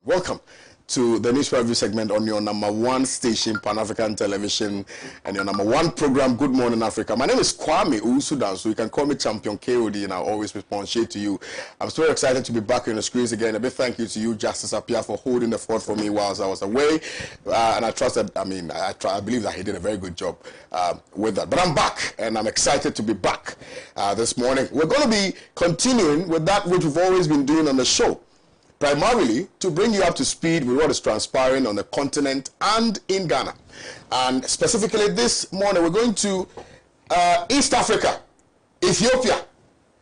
Welcome to the News Review segment on your number one station, Pan-African Television, and your number one program, Good Morning Africa. My name is Kwame, Owusu Danso. You can call me Champion KOD, and I'll always respond straight to you. I'm so excited to be back on the screens again. A big thank you to you, Justice Appiah, for holding the fort for me whilst I was away. And I trust that, I believe that he did a very good job with that. But I'm back, and I'm excited to be back this morning. We're going to be continuing with that which we've always been doing on the show, primarily to bring you up to speed with what is transpiring on the continent and in Ghana. And specifically this morning, we're going to East Africa. Ethiopia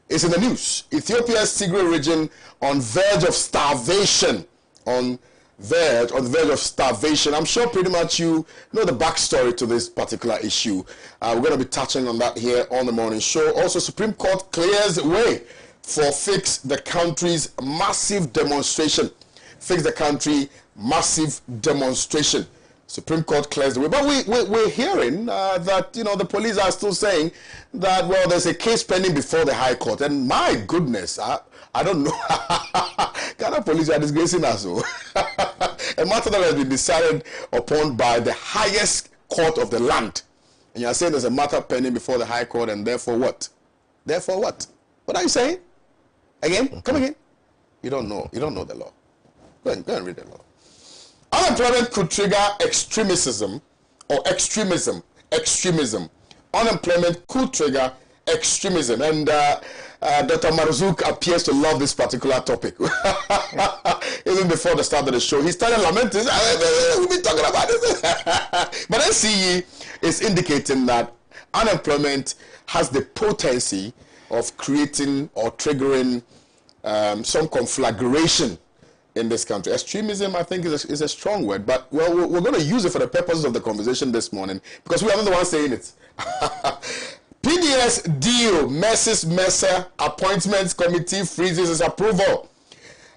is in the news. Ethiopia's Tigray region on verge of starvation. On the verge of starvation. I'm sure pretty much you know the backstory to this particular issue. We're going to be touching on that here on the morning show. Also, Supreme Court clears the way for Fix the Country's massive demonstration. Fix the Country massive demonstration. Supreme Court clears the way. But we're hearing that, you know, the police are still saying that, well, there's a case pending before the High Court. And my goodness, I don't know. Ghana police are disgracing us. A matter that has been decided upon by the highest court of the land. And you're saying there's a matter pending before the High Court, and therefore what? Therefore what? What are you saying? Again? Come again? You don't know. You don't know the law. Go and read the law. Unemployment could trigger extremism or extremism. Extremism. Unemployment could trigger extremism. And Dr. Marzouk appears to love this particular topic. Even before the start of the show, he started lamenting. We've been talking about this. But NCE is indicating that unemployment has the potency of creating or triggering some conflagration in this country. Extremism, I think, is a strong word, but well, we're going to use it for the purposes of the conversation this morning because we are not the ones saying it. PDS deal, Mercer Appointments Committee freezes its approval.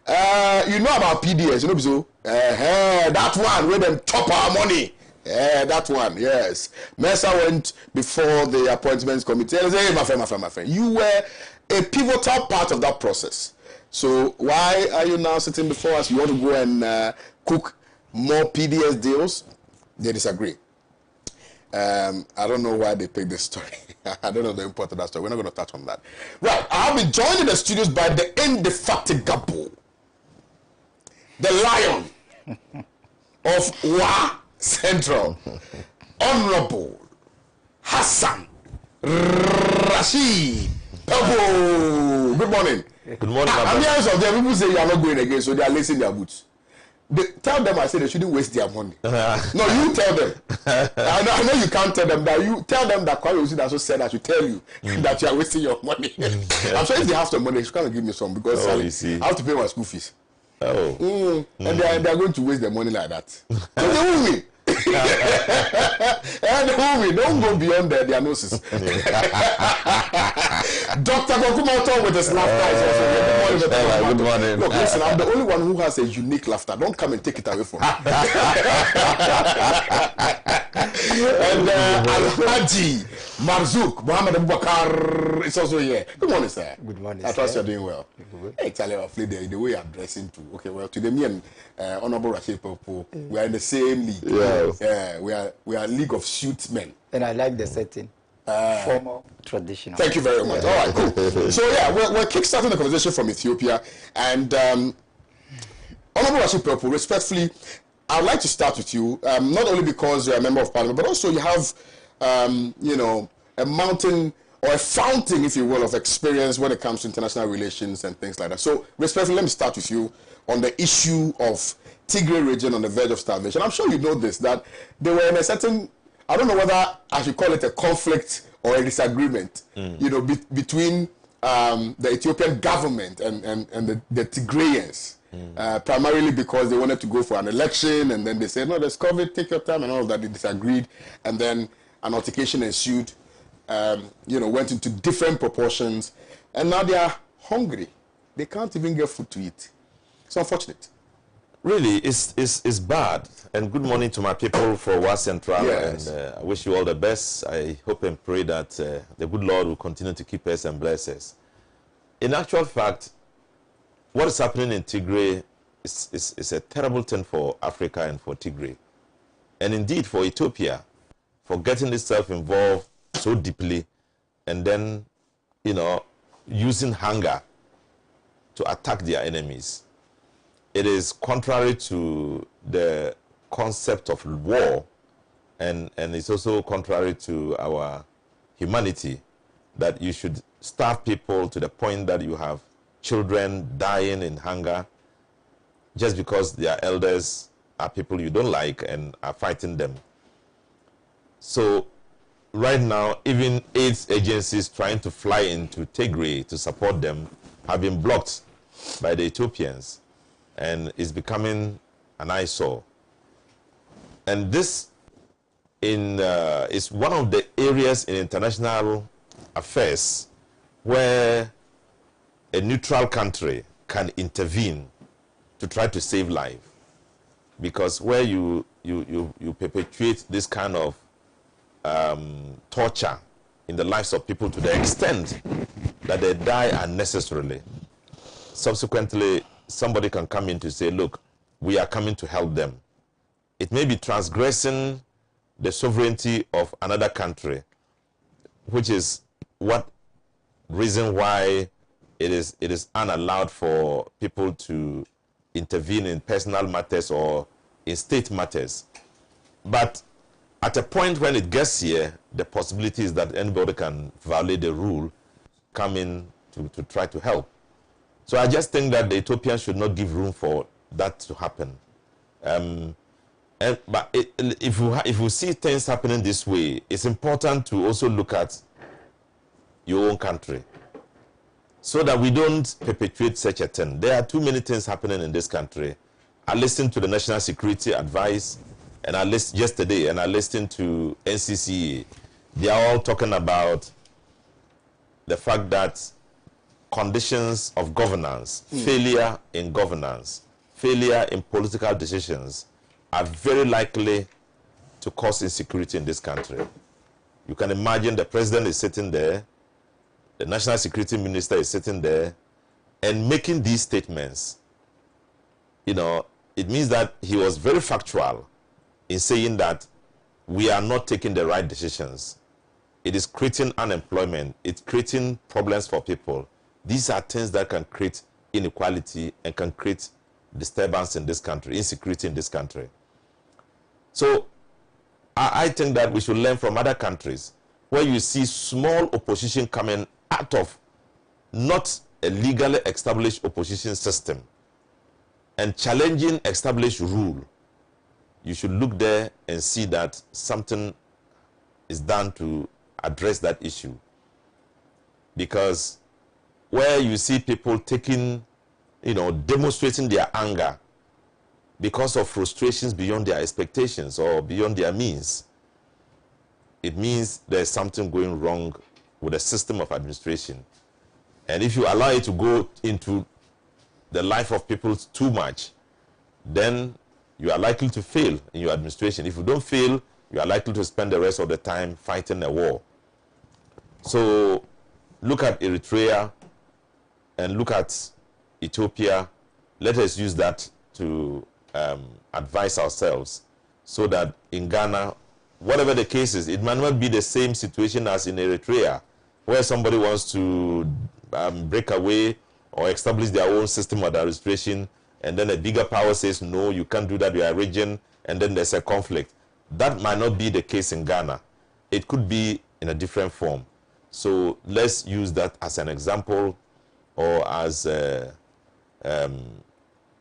You know about PDS, you know, so that one where them chop our money. Yeah, that one, yes. Mercer went before the Appointments Committee and said, hey, my friend, you were a pivotal part of that process. So why are you now sitting before us? You want to go and cook more PDS deals? They disagree. I don't know why they picked this story. I don't know the import of that story. We're not going to touch on that. Right, I'll be joined in the studios by the indefatigable, the lion of Wa Central, Honorable Hassan Rashid. Good morning. Good morning, I'm hearing some people say you are not going again, so they are lacing their boots. Tell them I said they shouldn't waste their money. No, you tell them. I know you can't tell them that. You tell them that Kwame Owusu also said I should tell you that you are wasting your money. I'm sure if they have some money, they should come and give me some because I have to pay my school fees. And they are going to waste their money like that. So they will win. And don't go beyond their diagnosis. Dr. Gokumoto with his laughter is also good morning. Look, listen, I'm the only one who has a unique laughter. Don't come and take it away from me. And Alhaji Marzouk Muhammad Abubakar is also here. Good morning, sir. Good morning, I trust sir. you're doing well. Hey, Charlie, the way you're dressing too. Okay, well, today me and Honorable Rashid Popo, we are in the same league. Yes. We are a league of suit men. And I like the setting. Formal, traditional. Thank you very much. All right, cool. So yeah, we're kickstarting the conversation from Ethiopia, and Honorable Rashid Popo, respectfully, I'd like to start with you, not only because you're a member of parliament, but also you have, you know, a mountain or a fountain, if you will, of experience when it comes to international relations and things like that. So respectfully, let me start with you on the issue of Tigray region on the verge of starvation. I'm sure you know this, that they were in a certain, I don't know whether I should call it a conflict or a disagreement, you know, between the Ethiopian government and the Tigrayans. Primarily because they wanted to go for an election, and then they said, no, there's COVID, take your time, and all of that. They disagreed, and then an altercation ensued, you know, went into different proportions, and now they are hungry. They can't even get food to eat. It's unfortunate. Really, it's bad. And good morning to my people for Wa Central. Yes. And I wish you all the best. I hope and pray that the good Lord will continue to keep us and bless us. In actual fact, what is happening in Tigray is a terrible thing for Africa and for Tigray. And indeed for Ethiopia, for getting itself involved so deeply and then, using hunger to attack their enemies. It is contrary to the concept of war, and it's also contrary to our humanity, that you should starve people to the point that you have children dying in hunger just because their elders are people you don't like and are fighting them. So right now, even aid agencies trying to fly into Tigray to support them have been blocked by the Ethiopians, and it's becoming an eyesore. And this is one of the areas in international affairs where a neutral country can intervene to try to save life. Because where you perpetuate this kind of torture in the lives of people to the extent that they die unnecessarily, subsequently somebody can come in to say, look, we are coming to help them. It may be transgressing the sovereignty of another country, which is what reason why it is unallowed for people to intervene in personal matters or in state matters. But at a point when it gets here, the possibility is that anybody can violate the rule, come in to try to help. So I just think that the Ethiopians should not give room for that to happen. But if you see things happening this way, it's important to also look at your own country so that we don't perpetuate such a thing. There are too many things happening in this country. I listened to the National Security Advice and I listened to NCCA. They are all talking about the fact that conditions of governance, failure in governance, failure in political decisions are very likely to cause insecurity in this country. You can imagine the president is sitting there, the national security minister is sitting there and making these statements. It means that he was very factual in saying that we are not taking the right decisions. It is creating unemployment. It's creating problems for people. These are things that can create inequality and can create disturbance in this country, insecurity in this country. So I think that we should learn from other countries where you see small opposition coming out of not a legally established opposition system and challenging established rule. You should look there and see that something is done to address that issue. Because where you see people demonstrating their anger because of frustrations beyond their expectations or beyond their means, it means there's something going wrong with the system of administration. And if you allow it to go into the life of people too much, then you are likely to fail in your administration. If you don't fail, you are likely to spend the rest of the time fighting a war. So look at Eritrea and look at Ethiopia. Let us use that to advise ourselves so that in Ghana, whatever the case is, it might not be the same situation as in Eritrea, where somebody wants to break away or establish their own system of administration, and then a bigger power says, no, you can't do that, you are a region, and then there's a conflict. That might not be the case in Ghana. It could be in a different form. So let's use that as an example or as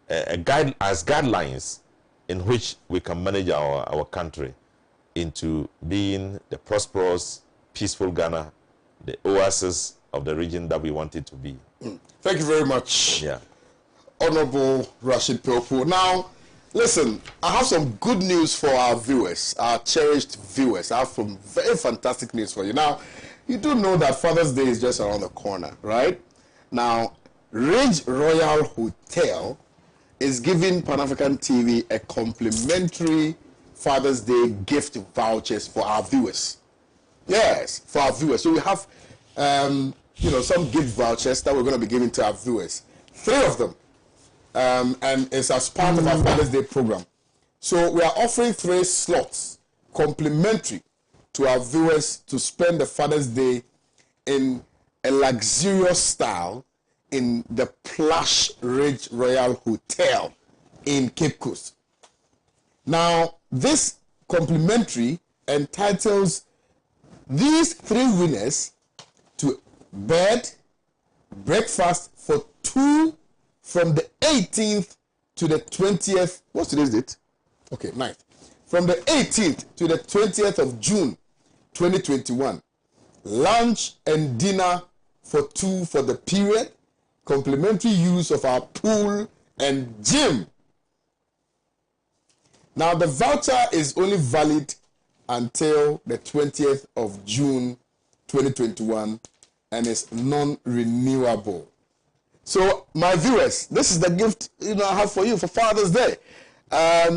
guidelines in which we can manage our country into being the prosperous, peaceful Ghana, the oasis of the region that we want it to be. Thank you very much, yeah, Honorable Rashid Popo. Now, listen, I have some good news for our viewers, our cherished viewers. I have some very fantastic news for you. Now, you do know that Father's Day is just around the corner, right? Now, Ridge Royal Hotel is giving Pan-African TV a complimentary Father's Day gift vouchers for our viewers. Yes, for our viewers. So we have, some gift vouchers that we're going to be giving to our viewers. 3 of them. and it's as part of our Father's Day program. So we are offering 3 slots complimentary to our viewers to spend the Father's Day in a luxurious style in the plush Ridge Royal Hotel in Cape Coast. Now, this complimentary entitles these 3 winners to bed, breakfast for 2 from the 18th to the 20th. What's today's date? Okay, 9th. From the 18th to the 20th of June 2021. Lunch and dinner for 2 for the period. Complimentary use of our pool and gym. Now, the voucher is only valid until the 20th of June 2021 and is non-renewable. So, my viewers, this is the gift I have for you for Father's Day.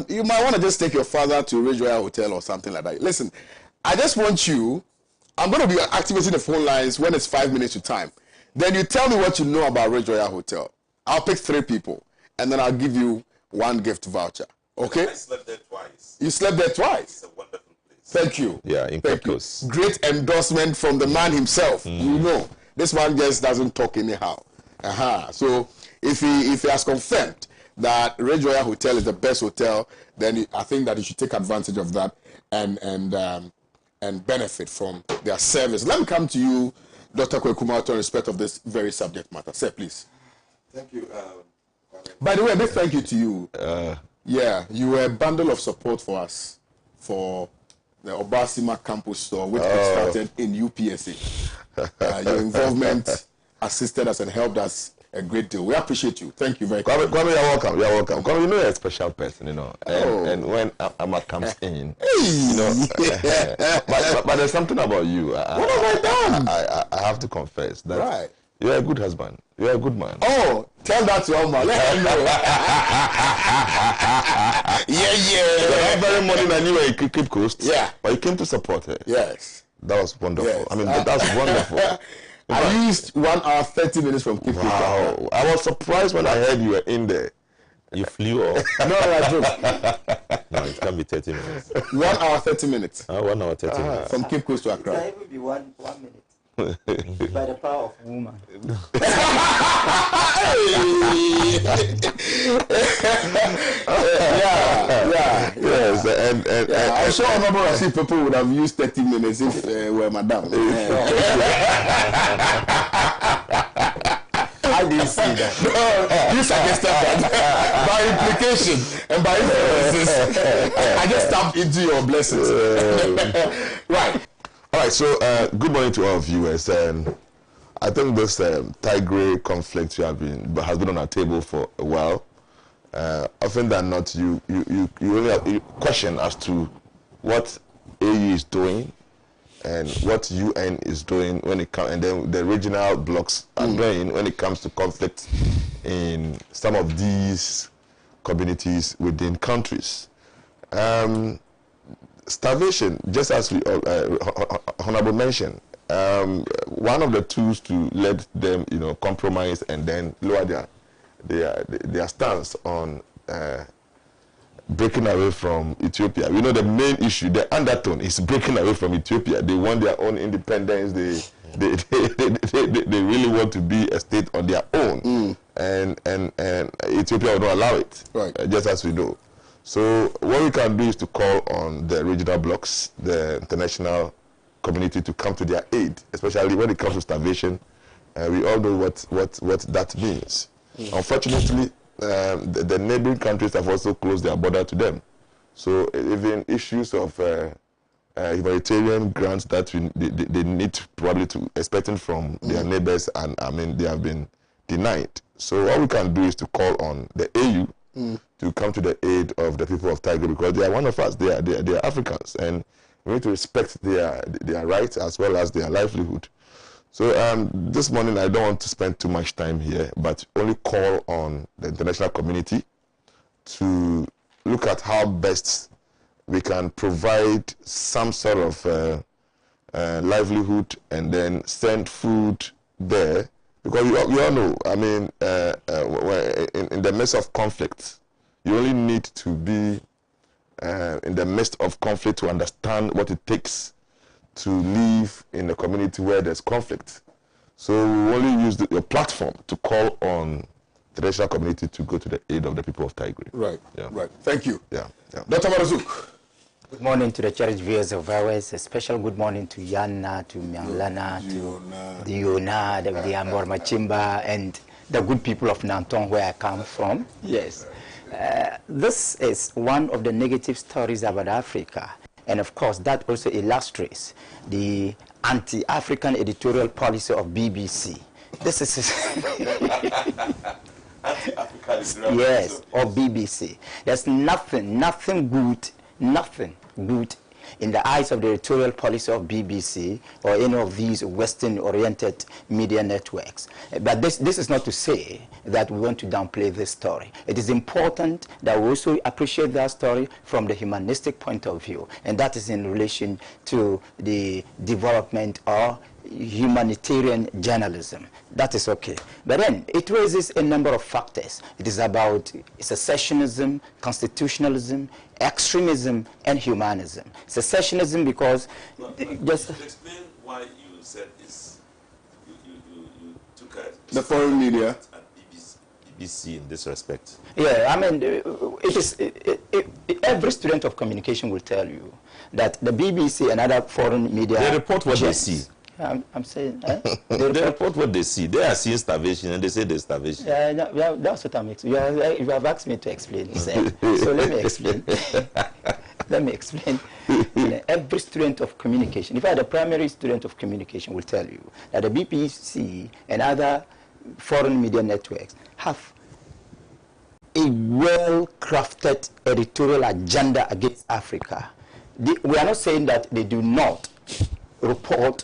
You might want to just take your father to Ridge Royal Hotel or something like that. Listen, I just want you, I'm going to be activating the phone lines when it's 5 minutes to time. Then you tell me what you know about Ridge Royal Hotel. I'll pick 3 people, and then I'll give you 1 gift voucher. Okay? I slept there twice. You slept there twice? It's a wonderful place. Thank you. Yeah, in Cape Coast. Great endorsement from the man himself. You know, this one just doesn't talk anyhow. So if he has confirmed that Ridge Royal Hotel is the best hotel, then I think that you should take advantage of that and benefit from their service. Let me come to you, Dr. Kwame, in respect of this very subject matter. Sir, please. Thank you. By the way, a big thank you to you. You were a bundle of support for us for the Obasima campus store, which started in UPSA. Your involvement assisted us and helped us a great deal. We appreciate you. Thank you very much. Kwame, you're welcome. You're welcome. Kwame, you're a special person, And when Amma comes in, but there's something about you. What have I done? I have to confess that Right. you're a good husband. You're a good man. Oh, tell that to Oma. Let him know. That very morning I knew you were in Cape Coast. Yeah. But you came to support her. Yes. That was wonderful. Yes. I mean, that's wonderful. I used 1 hour 30 minutes from Cape Coast. Wow. I was surprised when I heard you were in there. You flew off. No, I joke. No, it can be 30 minutes. 1 hour 30 minutes 1 hour 30 minutes. from Cape Coast to It can Accra. even be one minute. By the power of woman. Yes, and I'm sure Honorable Rashid people would have used 30 minutes if were Madam. I didn't see that. No, you suggested that by implication and by inferences. I just tapped into your blessings. Right. all right, so good morning to all viewers. I think this Tigray conflict has been on our table for a while. Often than not, you only have a question as to what AU is doing and what UN is doing when it comes, and then the regional blocks are doing when it comes to conflict in some of these communities within countries. Starvation, just as we Honorable mentioned, one of the tools to let them, compromise and then lower their stance on breaking away from Ethiopia. We know the main issue, the undertone, is breaking away from Ethiopia. They want their own independence. They really want to be a state on their own, and Ethiopia will not allow it. Right. Just as we know. So what we can do is to call on the regional blocs, the international community, to come to their aid, especially when it comes to starvation. We all know what that means. Unfortunately, the neighboring countries have also closed their border to them. So even issues of humanitarian grants that they need probably to expecting from their neighbors, and they have been denied. So what we can do is to call on the AU to come to the aid of the people of Tigray, because they are one of us. They are Africans, and we need to respect their rights as well as their livelihood. So this morning I don't want to spend too much time here, but only call on the international community to look at how best we can provide some sort of livelihood and then send food there, Because we all know, I mean, in the midst of conflict, you only need to be in the midst of conflict to understand what it takes to live in a community where there's conflict. So we only use your platform to call on the national community to go to the aid of the people of Tigray. Right, yeah. Right. Thank you. Yeah. Dr. Marazuk. Good morning to the cherished viewers of ours. A special good morning to Yana, to Mianglana, to Diona, the Ambor Machimba, and the good people of Nanton, where I come from. Yes. This is one of the negative stories about Africa. And of course, that also illustrates the anti-African editorial policy of BBC. This is anti-African, yes, of BBC. There's nothing good in the eyes of the editorial policy of BBC or any of these Western-oriented media networks. But this is not to say that we want to downplay this story. It is important that we also appreciate that story from the humanistic point of view, and that is in relation to the development or humanitarian journalism. That is okay. But then it raises a number of factors. It is about secessionism, constitutionalism, extremism, and humanism. Secessionism because... just explain why you said this. You took the foreign media and BBC in this respect. Yeah, I mean, every student of communication will tell you that the BBC and other foreign media... They report what they see. I'm saying, they report what they see. They are seeing starvation, and they say there's starvation. Yeah, that's what I'm explaining. You have asked me to explain. So let me explain. Let me explain. Every student of communication, in fact, the primary student of communication will tell you that the BBC and other foreign media networks have a well-crafted editorial agenda against Africa. We are not saying that they do not report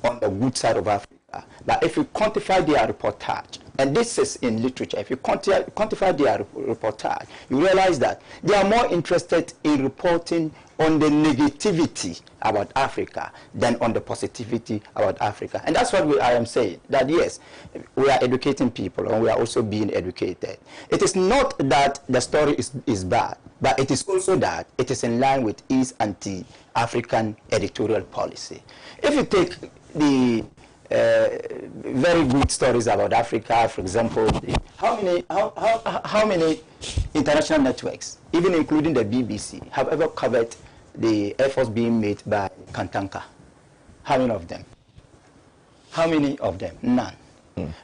on the good side of Africa, but if you quantify their reportage, and this is in literature, if you quantify their reportage, you realize that they are more interested in reporting on the negativity about Africa than on the positivity about Africa. And that's what I am saying, that yes, we are educating people and we are also being educated. It is not that the story is bad, but it is also that it is in line with its anti-African editorial policy. If you take the very good stories about Africa, for example, how many international networks, even including the BBC, have ever covered the efforts being made by Kantanka? How many of them? How many of them? None.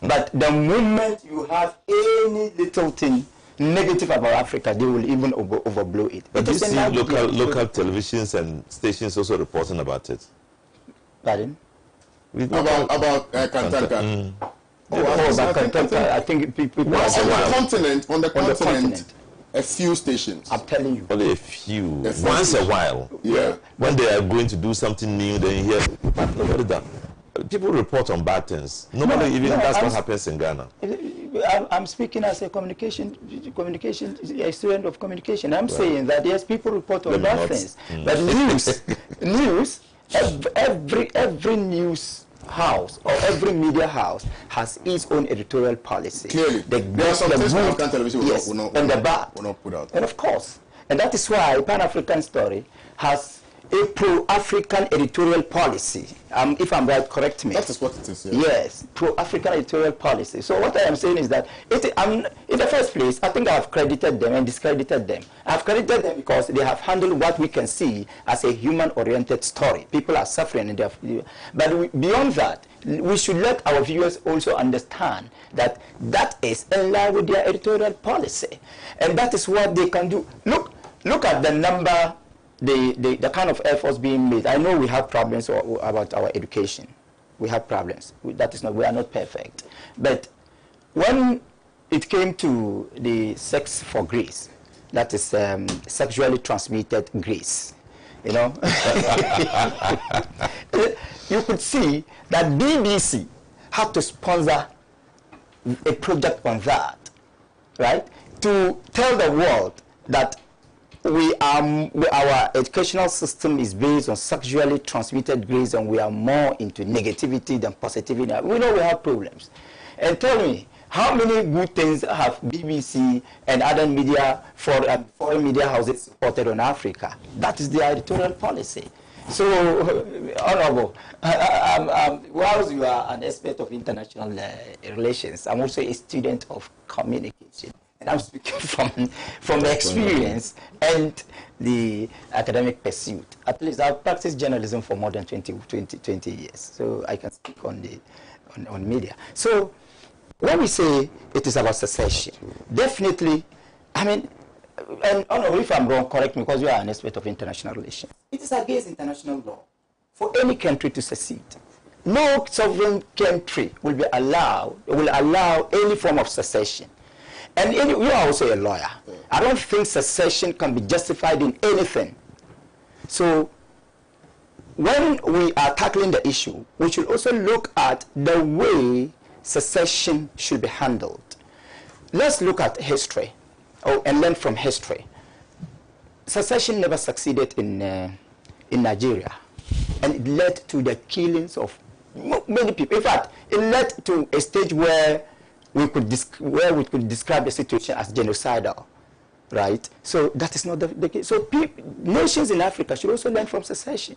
But the moment you have any little thing negative about Africa, they will even overblow it. But you see local televisions and stations also reporting about it. Pardon? About Kantanka. About Kantanka, I think people on the continent, a few stations. I'm telling you. Only a few. Once a while. Yeah. When they are going to do something new, then you hear, what is that? People report on bad things. That's what happens in Ghana. I'm speaking as a communication a student of communication. I'm saying that yes, people report on bad things, but news, every news house or every media house has its own editorial policy. Clearly, there are some things African television will not put out. And of course, and that is why Pan-African Story has a pro-African editorial policy. If I'm right, correct me. That is what it is. Yeah. Yes, pro-African editorial policy. So what I am saying is that in the first place, I think I have credited them and discredited them. I have credited them because they have handled what we can see as a human-oriented story. People are suffering, but beyond that, we should let our viewers also understand that that is in line with their editorial policy, and that is what they can do. Look at the number. The kind of efforts being made. I know we have problems about our education. We have problems. We are not perfect. But when it came to the sex for grace, that is sexually transmitted grace, you know, you could see that BBC had to sponsor a project on that, right? To tell the world that our educational system is based on sexually transmitted grace, and we are more into negativity than positivity. We know we have problems. and tell me, how many good things have BBC and other media, foreign media houses supported on Africa? That is their editorial policy. So, Honorable, whilst you are an expert of international relations, I'm also a student of communication. And I'm speaking from experience and the academic pursuit. At least I've practiced journalism for more than 20 years. So I can speak on media. So when we say it is about secession, definitely, I mean, and if I'm wrong, correct me, because you are an expert of international relations. It is against international law for any country to secede. No sovereign country will allow any form of secession. And you are also a lawyer. I don't think secession can be justified in anything. So when we are tackling the issue, we should also look at the way secession should be handled. Let's look at history and learn from history. Secession never succeeded in Nigeria, and it led to the killings of many people. In fact, it led to a stage where we could describe the situation as genocidal, right? So that is not the case. So nations in Africa should also learn from secession.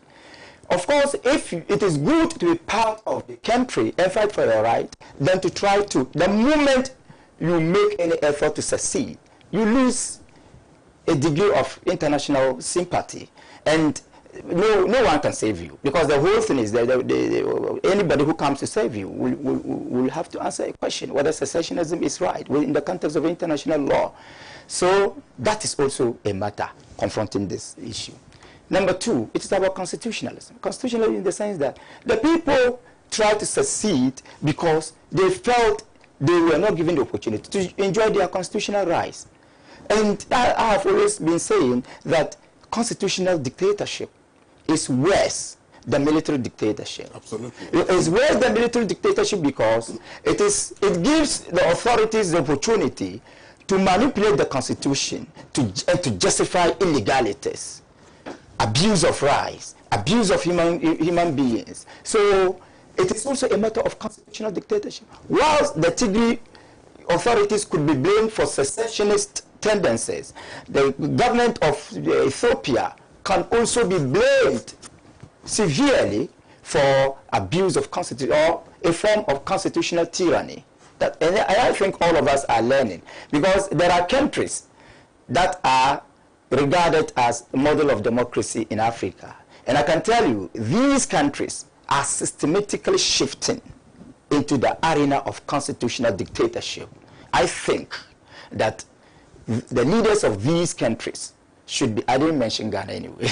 Of course, if it is good to be part of the country and fight for your right, then to try to, the moment you make any effort to secede, you lose a degree of international sympathy. And no one can save you, because the whole thing is that anybody who comes to save you will have to answer a question whether secessionism is right in the context of international law. So that is also a matter confronting this issue. Number two, it is about constitutionalism. Constitutionalism in the sense that the people tried to secede because they felt they were not given the opportunity to enjoy their constitutional rights. And I have always been saying that constitutional dictatorship is worse than military dictatorship. Absolutely. It is worse than military dictatorship because it gives the authorities the opportunity to manipulate the constitution and to justify illegalities, abuse of rights, abuse of human beings. So it is also a matter of constitutional dictatorship. Whilst the Tigray authorities could be blamed for secessionist tendencies, the government of Ethiopia can also be blamed severely for abuse of constitution or a form of constitutional tyranny. And I think all of us are learning, because there are countries that are regarded as a model of democracy in Africa. And I can tell you, these countries are systematically shifting into the arena of constitutional dictatorship. I think that the leaders of these countries should be, I didn't mention Ghana anyway.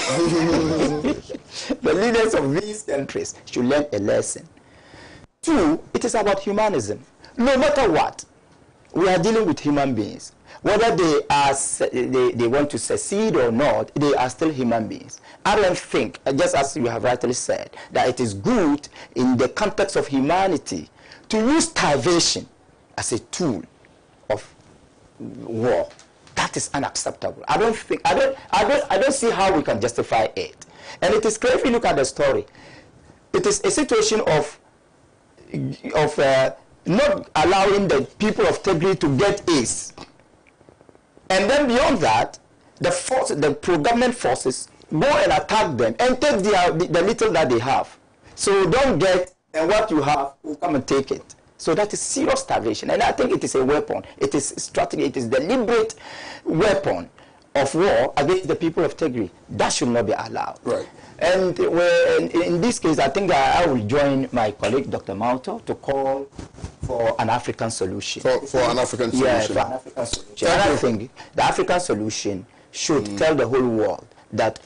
The leaders of these countries should learn a lesson. Two, it is about humanism. No matter what, we are dealing with human beings. Whether they want to secede or not, they are still human beings. I don't think, just as you have rightly said, that it is good in the context of humanity to use starvation as a tool of war. That is unacceptable. I don't see how we can justify it. And it is clear if you look at the story. It is a situation of not allowing the people of Tigray to get aid. And then beyond that, the pro-government forces go and attack them and take the little that they have. So don't get, and what you have, will come and take it. So that is serious starvation. And I think it is a weapon. It is strategy. It is deliberate weapon of war against the people of Tigray. That should not be allowed. Right. And in this case, I think I will join my colleague, Dr. Mauto, to call for an African solution. For an African solution. Yeah, for an African solution. And I think the African solution should tell the whole world that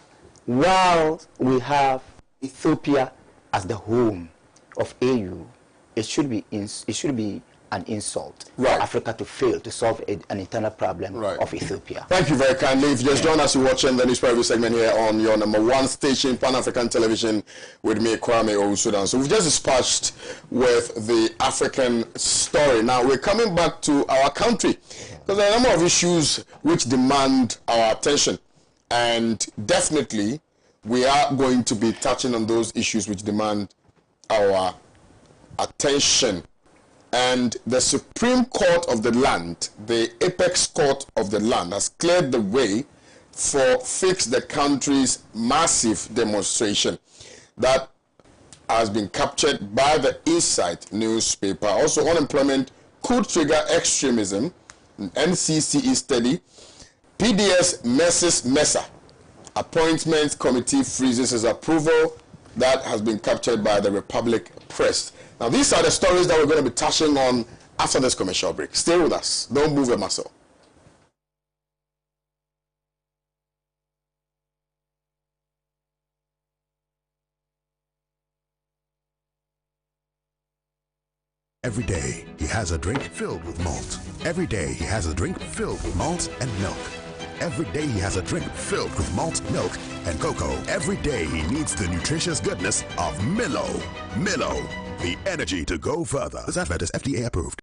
while we have Ethiopia as the home of AU, it should be an insult for Africa to fail to solve an internal problem of Ethiopia. Thank you very kindly. If you just joined us, you're watching the newspaper review segment here on your #1 station, Pan-African Television, with me, Kwame Owusu. So we've just dispatched with the African story. Now we're coming back to our country, because there are a number of issues which demand our attention. And definitely, we are going to be touching on those issues which demand our attention. And the Supreme Court of the land, the apex court of the land, has cleared the way for Fix the Country's massive demonstration that has been captured by the Insight newspaper. Also, unemployment could trigger extremism. NCCE study. PDS messes Mesa. Appointment committee freezes his approval. That has been captured by the Republic Press. Now, these are the stories that we're going to be touching on after this commercial break. Stay with us. Don't move a muscle. Every day, he has a drink filled with malt. Every day, he has a drink filled with malt and milk. Every day, he has a drink filled with malt, milk, and cocoa. Every day, he needs the nutritious goodness of Milo. Milo, the energy to go further. This advert is FDA approved.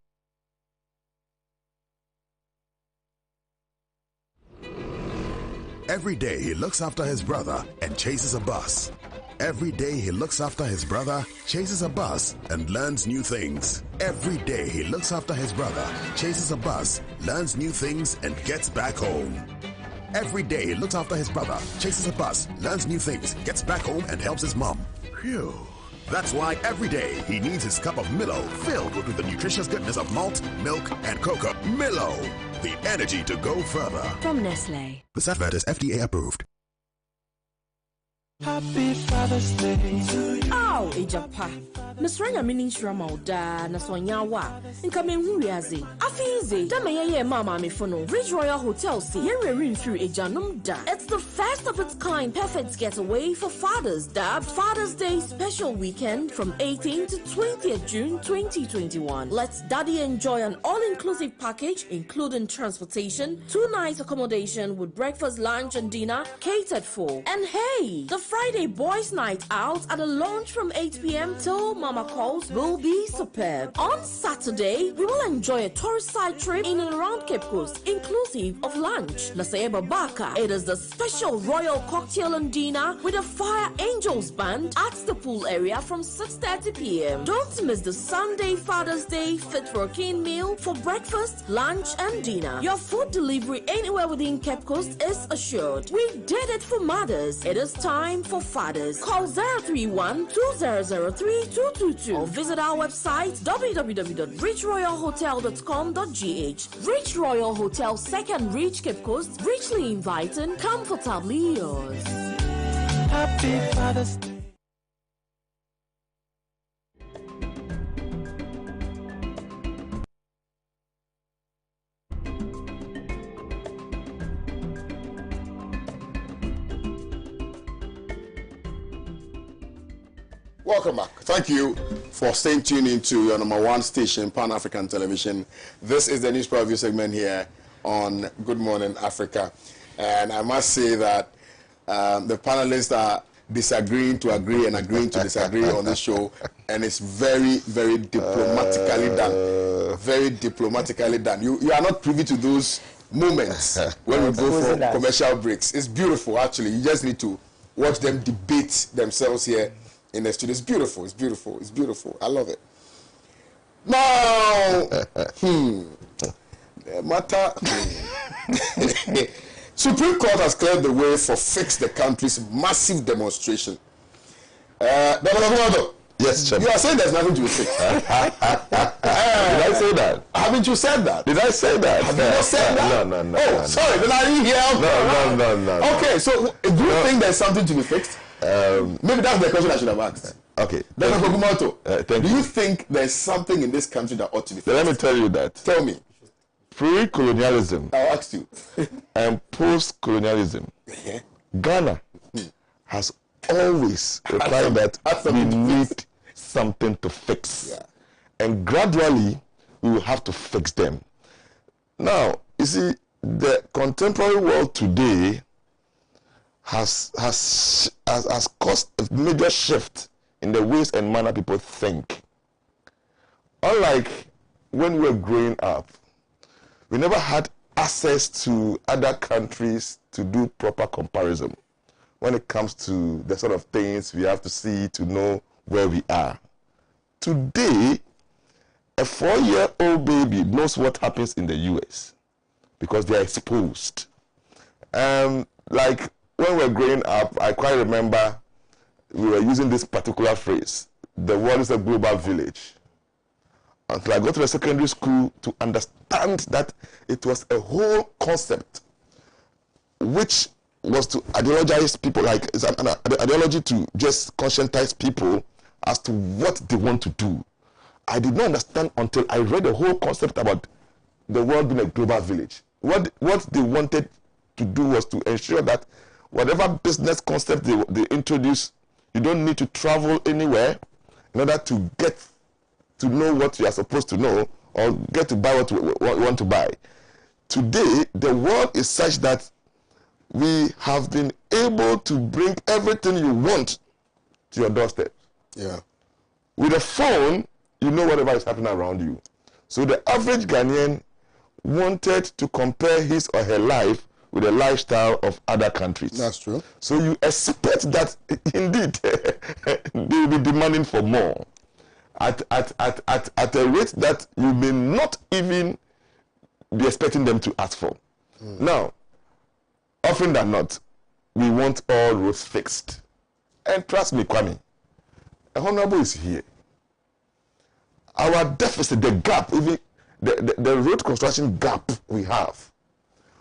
Every day, he looks after his brother and chases a bus. Every day he looks after his brother, chases a bus, and learns new things. Every day he looks after his brother, chases a bus, learns new things, and gets back home. Every day he looks after his brother, chases a bus, learns new things, gets back home, and helps his mom. Phew. That's why every day he needs his cup of Milo filled with the nutritious goodness of malt, milk, and cocoa. Milo, the energy to go further. From Nestle. This advert is FDA approved. Happy Father's Day to you. Ow, Ejapa. Nasranya meaning Shrama da Naswanyawa. In coming Huriazi. Afizi. Damaye Mama Mifono. Ridge Royal Hotel. See, here ring through Ejanum da. It's the first of its kind perfect getaway for fathers. Dubbed Father's Day special weekend from 18th to 20th June 2021. Let's daddy enjoy an all-inclusive package including transportation, 2 nights accommodation with breakfast, lunch, and dinner catered for. And hey, the Friday boys' night out at a launch from 8 p.m. till Mama calls will be superb. On Saturday, we will enjoy a tourist side trip in and around Cape Coast, inclusive of lunch. Nasayeba Baka, it is the special royal cocktail and dinner with a Fire Angels band at the pool area from 6:30 p.m. Don't miss the Sunday Father's Day fit working meal for breakfast, lunch, and dinner. Your food delivery anywhere within Cape Coast is assured. We did it for mothers. It is time for fathers. Call 031-2003-222 or visit our website www.richroyalhotel.com.gh. Rich Royal Hotel, Second Reach, Cape Coast, richly inviting, comfortably yours. Happy Father's Day. Welcome back. Thank you for staying tuned into your #1 station, Pan-African Television. This is the newspaper review segment here on Good Morning Africa. And I must say that the panelists are disagreeing to agree and agreeing to disagree on this show. And it's very, very diplomatically done. Very diplomatically done. You are not privy to those moments when we go for commercial breaks. It's beautiful, actually. You just need to watch them debate themselves here in the studio. It's beautiful, it's beautiful, it's beautiful. I love it. Now, matter. Supreme Court has cleared the way for Fix the Country's massive demonstration. Yes, Chairman. You are saying there's nothing to be fixed. Did I say that? Haven't you said that? Did I say that? Have you not said that? No. Oh, sorry, then I didn't hear. No. Okay, so do you think there's something to be fixed? Maybe that's the question I should have asked. Okay. Do you think there's something in this country that ought to be fixed? Let me tell you that. Tell me. Pre-colonialism I'll ask you. and post-colonialism, Ghana has always replied that we need something to fix. Yeah. And gradually, we will have to fix them. Now, you see, the contemporary world today has caused a major shift in the ways and manner people think. Unlike when we were growing up, we never had access to other countries to do proper comparison when it comes to the sort of things we have to see to know where we are. Today, a 4-year-old baby knows what happens in the US because they are exposed. Like when we were growing up, I quite remember we were using this particular phrase, the world is a global village. Until I got to the secondary school to understand that it was a whole concept which was to ideologize people, like it's an ideology to just conscientize people as to what they want to do. I did not understand until I read the whole concept about the world being a global village. What they wanted to do was to ensure that whatever business concept they introduce, you don't need to travel anywhere in order to get to know what you are supposed to know or get to buy what you want to buy. Today, the world is such that we have been able to bring everything you want to your doorstep. Yeah. With a phone, you know whatever is happening around you. So the average Ghanaian wanted to compare his or her life with the lifestyle of other countries. That's true. So you expect that indeed they will be demanding for more at a rate that you may not even be expecting them to ask for. Now, often than not, we want all roads fixed. And trust me, Kwame, a honorable is here. Our deficit, the gap, even the road construction gap we have,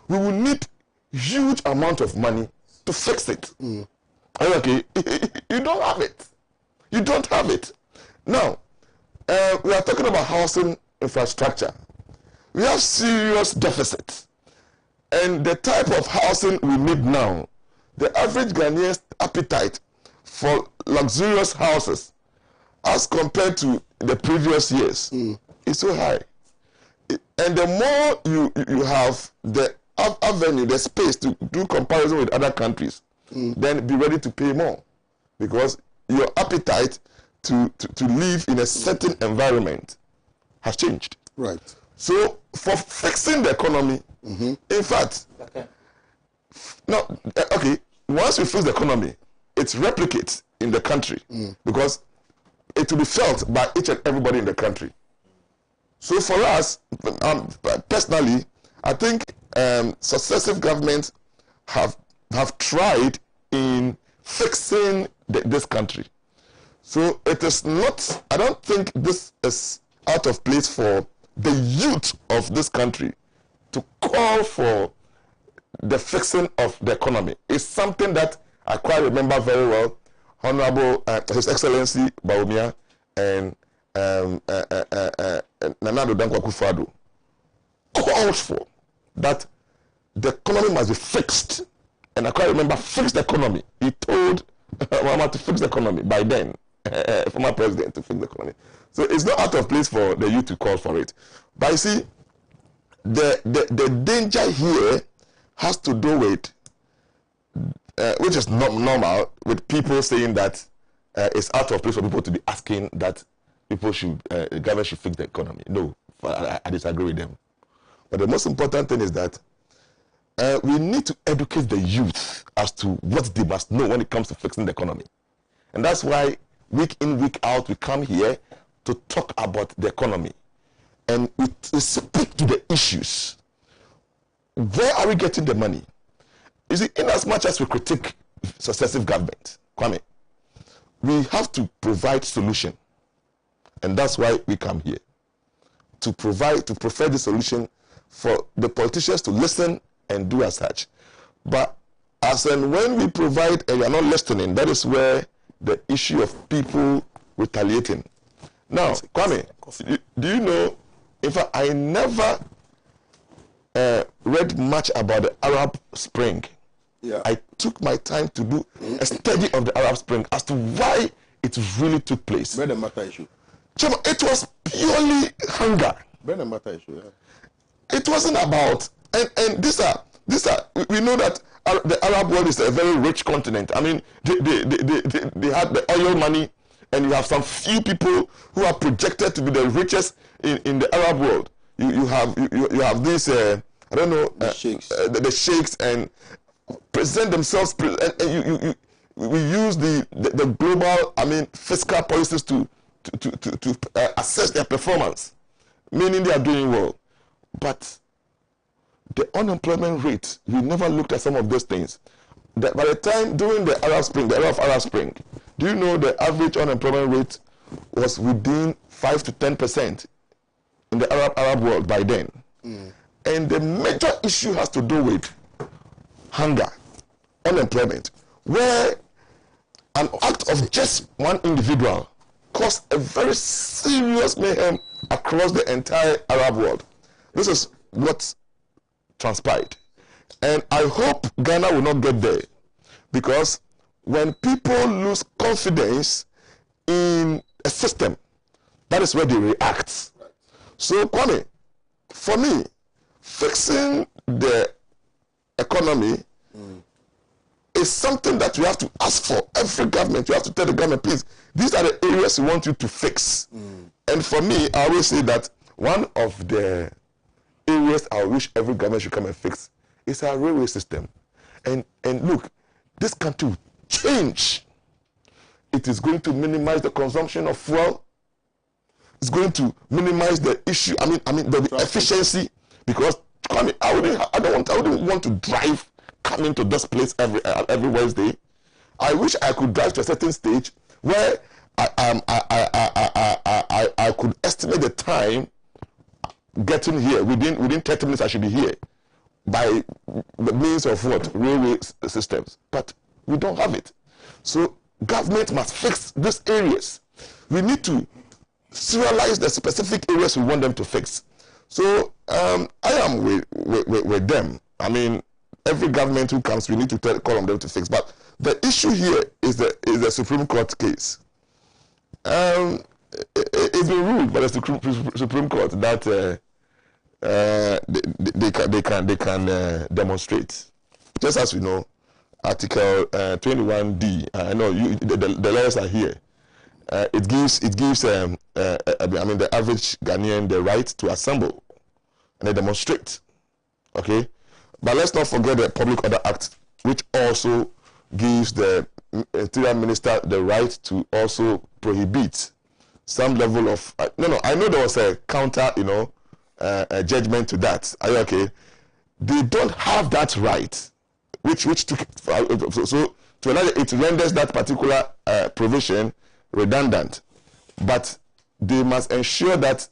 we will need huge amount of money to fix it. Okay, you don't have it. You don't have it. Now, we are talking about housing infrastructure. We have serious deficits. And the type of housing we need now, the average Ghanaian's appetite for luxurious houses as compared to the previous years is so high. And the more you have the avenue, the space to do comparison with other countries, then be ready to pay more, because your appetite to live in a certain environment has changed. Right. So for fixing the economy, in fact, once we fix the economy, it replicates in the country because it will be felt by each and everybody in the country. So for us, personally, I think successive governments have tried in fixing this country. So it is not, I don't think this is out of place for the youth of this country to call for the fixing of the economy. It's something that I quite remember very well. Honorable His Excellency Bawumia and Nana Dankwa Akufo-Addo called for that the economy must be fixed. And I quite remember fixed economy. He told Mama to fix the economy by then, former president, to fix the economy. So it's not out of place for the youth to call for it. But you see, the danger here has to do with, which is not normal, with people saying that it's out of place for people to be asking that the government should fix the economy. No, I disagree with them. But the most important thing is that we need to educate the youth as to what they must know when it comes to fixing the economy. And that's why week in, week out, we come here to talk about the economy. And we speak to the issues. Where are we getting the money? You see, in as much as we critique successive government, Kwame, we have to provide solution. And that's why we come here. To provide the solution for the politicians to listen and do as such. But as and when we provide and you are not listening, that is where the issue of people retaliating. Now, Kwame, do you know, in fact, I never read much about the Arab Spring. Yeah. I took my time to do a study of the Arab Spring as to why it really took place. Bread and butter issue. Chema, it was purely hunger. Bread and butter issue, yeah. It wasn't about, and these are, we know that the Arab world is a very rich continent. I mean, they had the oil money, and you have some few people who are projected to be the richest in the Arab world. You have these, I don't know, the sheikhs, and present themselves, and we use the global, I mean, fiscal policies to assess their performance. meaning they are doing well. But the unemployment rate, we never looked at some of those things. By the time during the Arab Spring, the era of Arab Spring, do you know the average unemployment rate was within 5 to 10% in the Arab world by then? And the major issue has to do with hunger, unemployment, where an act of just one individual caused a very serious mayhem across the entire Arab world. This is what transpired. And I hope Ghana will not get there, because when people lose confidence in a system, that is where they react. So, Kwame, for me, fixing the economy is something that you have to ask for. Every government, you have to tell the government, please, these are the areas we want you to fix. And for me, I always say that one of the areas I wish every government should come and fix is our railway system. And look, this country will change. It is going to minimize the consumption of fuel. It's going to minimize the issue. I mean the efficiency, because I wouldn't want to drive coming to this place every Wednesday. I wish I could drive to a certain stage where I could estimate the time getting here. Within 30 minutes I should be here, by the means of what? Railway systems. But we don't have it. So government must fix these areas. We need to serialize the specific areas we want them to fix. So I am with them. I mean, every government who comes, we need to call on them to fix. But the issue here is the Supreme Court case. It's been ruled by the Supreme Court that they can demonstrate. Just as we know, Article 21D. I know the lawyers are here. It gives the average Ghanaian the right to assemble and they demonstrate. Okay, but let's not forget the Public Order Act, which also gives the Interior Minister the right to also prohibit some level of. I know there was a counter, a judgment to that. Are you okay? They don't have that right, which took so to another, it renders that particular provision redundant. But they must ensure that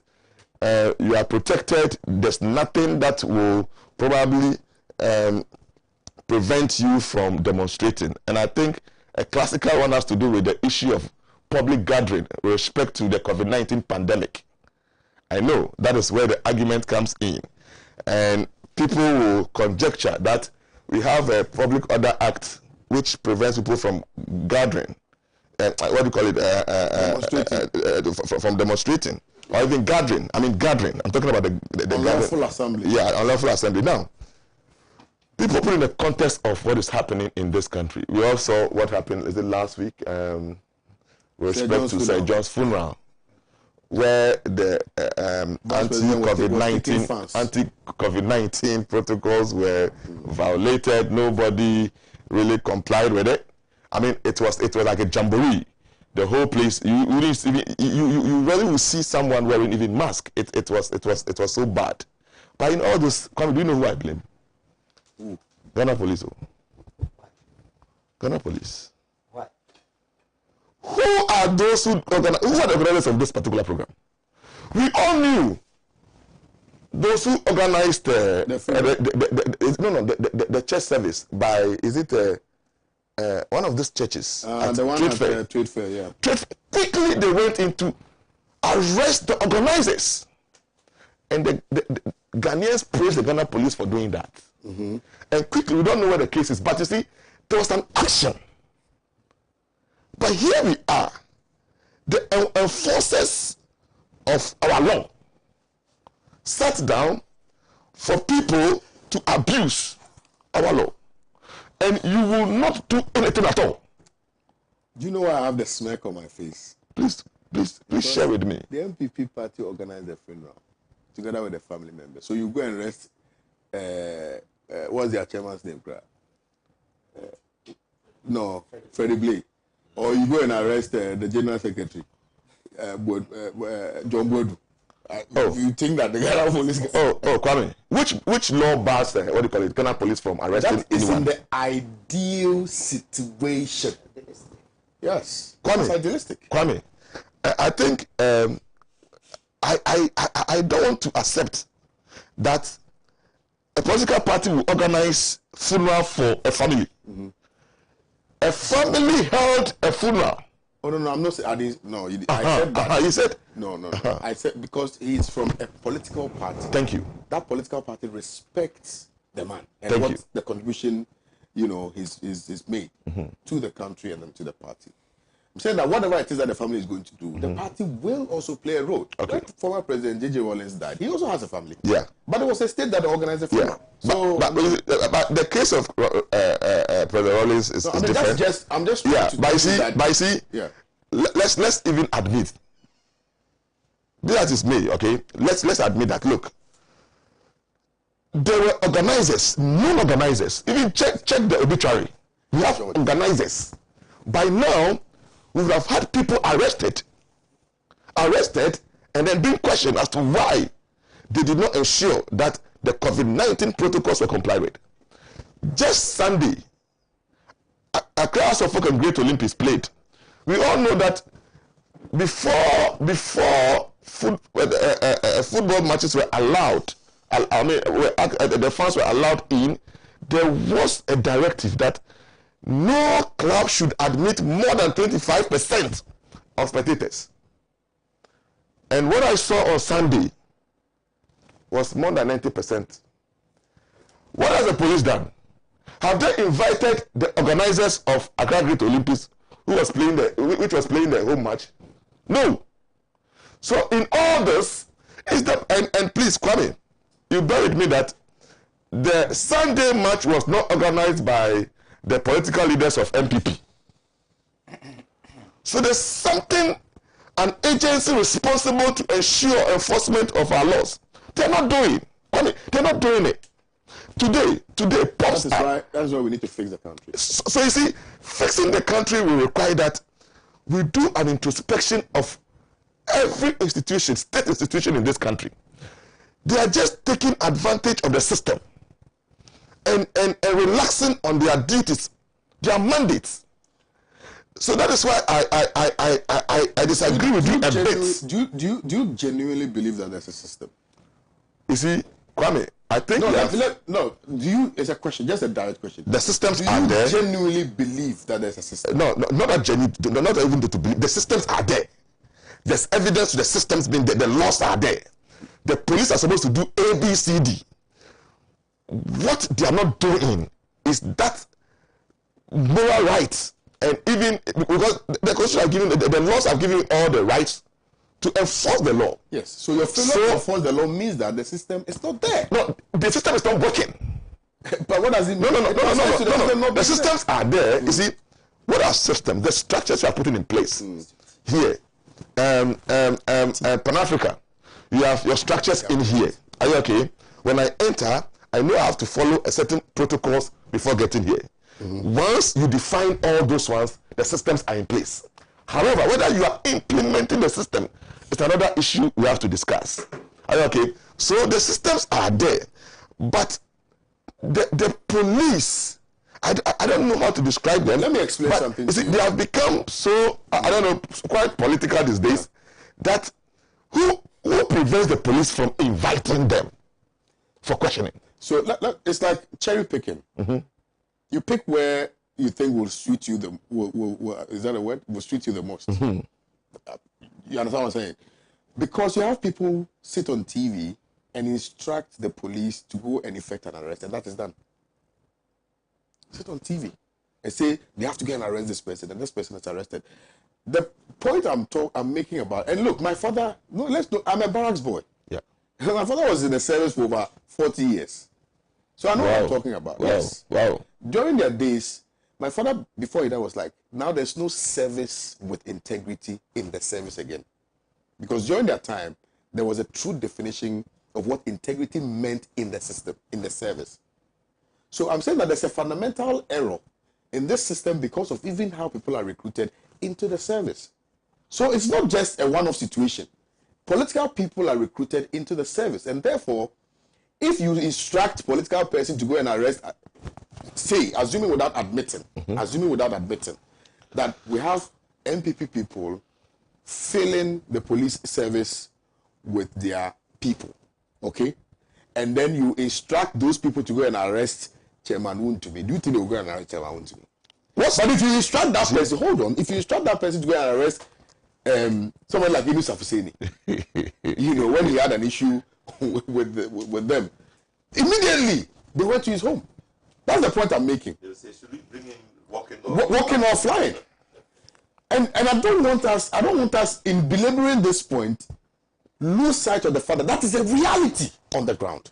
you are protected. There's nothing that will probably prevent you from demonstrating. And I think a classical one has to do with the issue of public gathering with respect to the COVID-19 pandemic. I know that is where the argument comes in. And people will conjecture that we have a Public Order Act which prevents people from gathering. What do you call it? From demonstrating. Or even gathering. I mean gathering. I'm talking about the unlawful assembly. Yeah, unlawful assembly. Now, people put in the context of what is happening in this country. We all saw what happened, is it last week? With respect to Sir John's funeral, where the anti-COVID-19 protocols were violated. Nobody really complied with it. I mean, it was like a jamboree. The whole place, you really will see someone wearing even mask. It was so bad. But in all this, do you know who I blame? Ghana Police. Ghana Police. Why? Who are those who are the organizers of this particular program? We all knew those who organized the church service by, is it one of these churches? The one at Trade Fair, yeah. Quickly they went into arrest the organizers. And the Ghanaians praised the Ghana Police for doing that. Mm-hmm. And quickly, we don't know where the case is, but you see, there was an action. But here we are, the enforcers of our law sat down for people to abuse our law. And you will not do anything at all. Do you know why I have the smirk on my face? Please share with me. The MPP party organized the funeral together with the family members. So you go and rest. What's their chairman's name? Freddie Blake. Or you go and arrest the general secretary, John Bodu. You think that the Ghana police? Kwame, which law bars what do you call it? Ghana police from arresting That is anyone? in the ideal situation. Yes, Kwame, it's idealistic. Kwame, I think I don't want to accept that a political party will organize funeral for a family. Mm-hmm. A family held a funeral. Oh no, I'm not saying. I said that. You said no. I said because he's from a political party. Thank you. That political party respects the man and Thank what you. the contribution, he's made to the country and then to the party. I'm saying that whatever it is that the family is going to do, the party will also play a role. Okay. When former President J.J. Rawlings died, he also has a family. Yeah. But it was a state that organized the funeral. Yeah. So, but the case of President Rawlings is different. I'm just trying to but you see, yeah. Let's even admit that is me, okay? Let's admit that. Look, there were organizers, non-organizers. Even check the obituary. We have organizers. By now, we would have had people arrested, and then being questioned as to why they did not ensure that the COVID-19 protocols were complied with. Just Sunday, Accra House of Folk and Great Olympics played. We all know that before football matches were allowed, the fans were allowed in, there was a directive that no club should admit more than 25% of spectators. And what I saw on Sunday was more than 90%. What has the police done? Have they invited the organizers of Accra Great Olympics which was playing the home match? No. So in all this, is that and please, Kwame, you bear with me that the Sunday match was not organized by the political leaders of MPP. So there's something, an agency responsible to ensure enforcement of our laws. They're not doing. Kwame, they're not doing it. Today, pops up. That's why we need to fix the country. So you see, fixing the country will require that we do an introspection of every institution, state institution in this country. They are just taking advantage of the system and relaxing on their duties, their mandates. So that is why I disagree with you a bit. Do you genuinely believe that there's a system? You see, Kwame, I think it's a question, just a direct question. The systems are there. Do you genuinely believe that there's a system? No, not that genuine, not even to believe. The systems are there. There's evidence to the systems being there. The laws are there. The police are supposed to do A, B, C, D. What they are not doing is that moral rights, and even because the Constitution are giving, the laws are giving all the rights to enforce the law. Yes. So your failure to enforce the law means that the system is not there. No, the system is not working. But what does it mean? No. The systems are there. You see, what are systems? The structures you are putting in place here. Pan-Africa, you have your structures in here. Are you okay? When I enter, I know I have to follow a certain protocols before getting here. Once you define all those ones, the systems are in place. However, whether you are implementing the system is another issue we have to discuss. Are you okay? So the systems are there, but the police, I don't know how to describe them. Let me explain something. You see, they have become so, I don't know, quite political these days, that who prevents the police from inviting them for questioning? So it's like cherry picking. You pick where you think will suit you is that a word? Will suit you the most. You understand what I'm saying? Because you have people sit on TV and instruct the police to go and effect an arrest, and that is done. Sit on TV and say they have to go and arrest this person, and this person is arrested. The point I'm making about, and look, my father, I'm a barracks boy. Yeah. My father was in the service for over 40 years. So I know what I'm talking about. Yes. Wow. During their days, my father, before he died, was like, now there's no service with integrity in the service again. Because during that time, there was a true definition of what integrity meant in the system, in the service. So I'm saying that there's a fundamental error in this system because of even how people are recruited into the service. So it's not just a one-off situation. political people are recruited into the service, and therefore, if you instruct political person to go and arrest, say, assuming without admitting, that we have MPP people filling the police service with their people, okay? And then you instruct those people to go and arrest Chairman Wontumi. Do you think they will go and arrest Chairman Wontumi? But if you instruct that person, hold on, if you instruct that person to go and arrest someone like Inu Safuseni, you know, when he had an issue with them, immediately they went to his home. That's the point I'm making. They'll say, should we bring him walking or flying? And I don't want us in belaboring this point lose sight of the fact that that is a reality on the ground.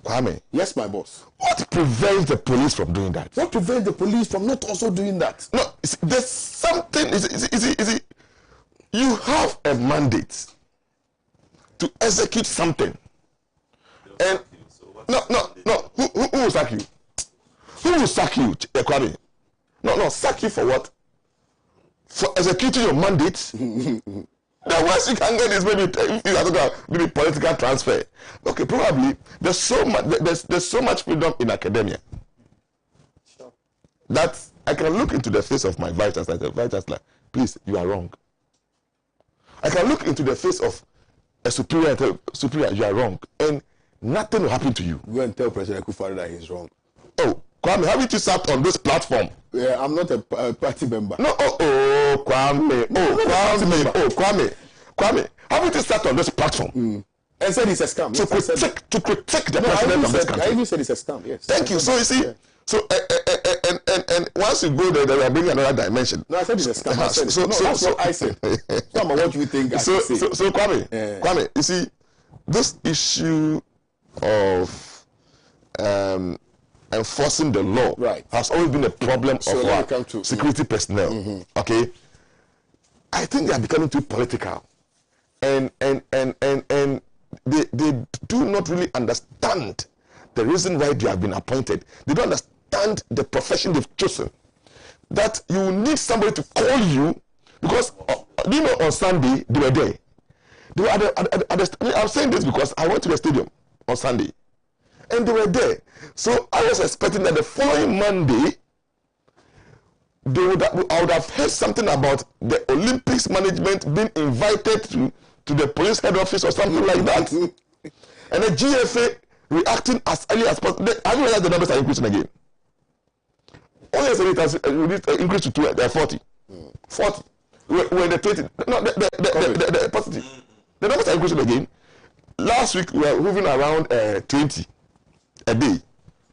Kwame. Yes, my boss. What prevents the police from doing that? What prevents the police from not also doing that? No, there's something. You have a mandate to execute something, and no. Who will sack you? Who will sack you, Kwame? No, sack you for what? For executing your mandate. The worst you can get is maybe if you are talking about maybe political transfer. Okay, probably there's so much freedom in academia. Sure. That I can look into the face of my vice chancellor and say, Vice Chancellor, please, you are wrong. I can look into the face of a superior and tell superior, you are wrong, and nothing will happen to you. Go and tell President Akufo that he's wrong. Oh, Kwame, haven't you sat on this platform? Yeah, I'm not a party member. No, Kwame. Kwame, haven't you sat on this platform? And said it's a scam. To critique the president of this country. I even said it's a scam, yes. Thank you. So you see, and once you go there, they are bringing another dimension. No, I said it's a scam. That's what I said. So what you think I say. So Kwame, you see, this issue of enforcing the law has always been a problem of our security personnel. Okay, I think they are becoming too political, and they do not really understand the reason why they have been appointed. They don't understand the profession they've chosen. That you need somebody to call you because you know on Sunday they were there. They were I'm saying this because I went to the stadium on Sunday. And they were there. So I was expecting that the following Monday, I would have heard something about the Olympics management being invited to the police head office or something like that. And the GFA reacting as early as possible. I don't realize the numbers are increasing again. Only yesterday it has increased to 40. 40. When the 20. No, the positive. The numbers are increasing again. Last week we were moving around 20. A day,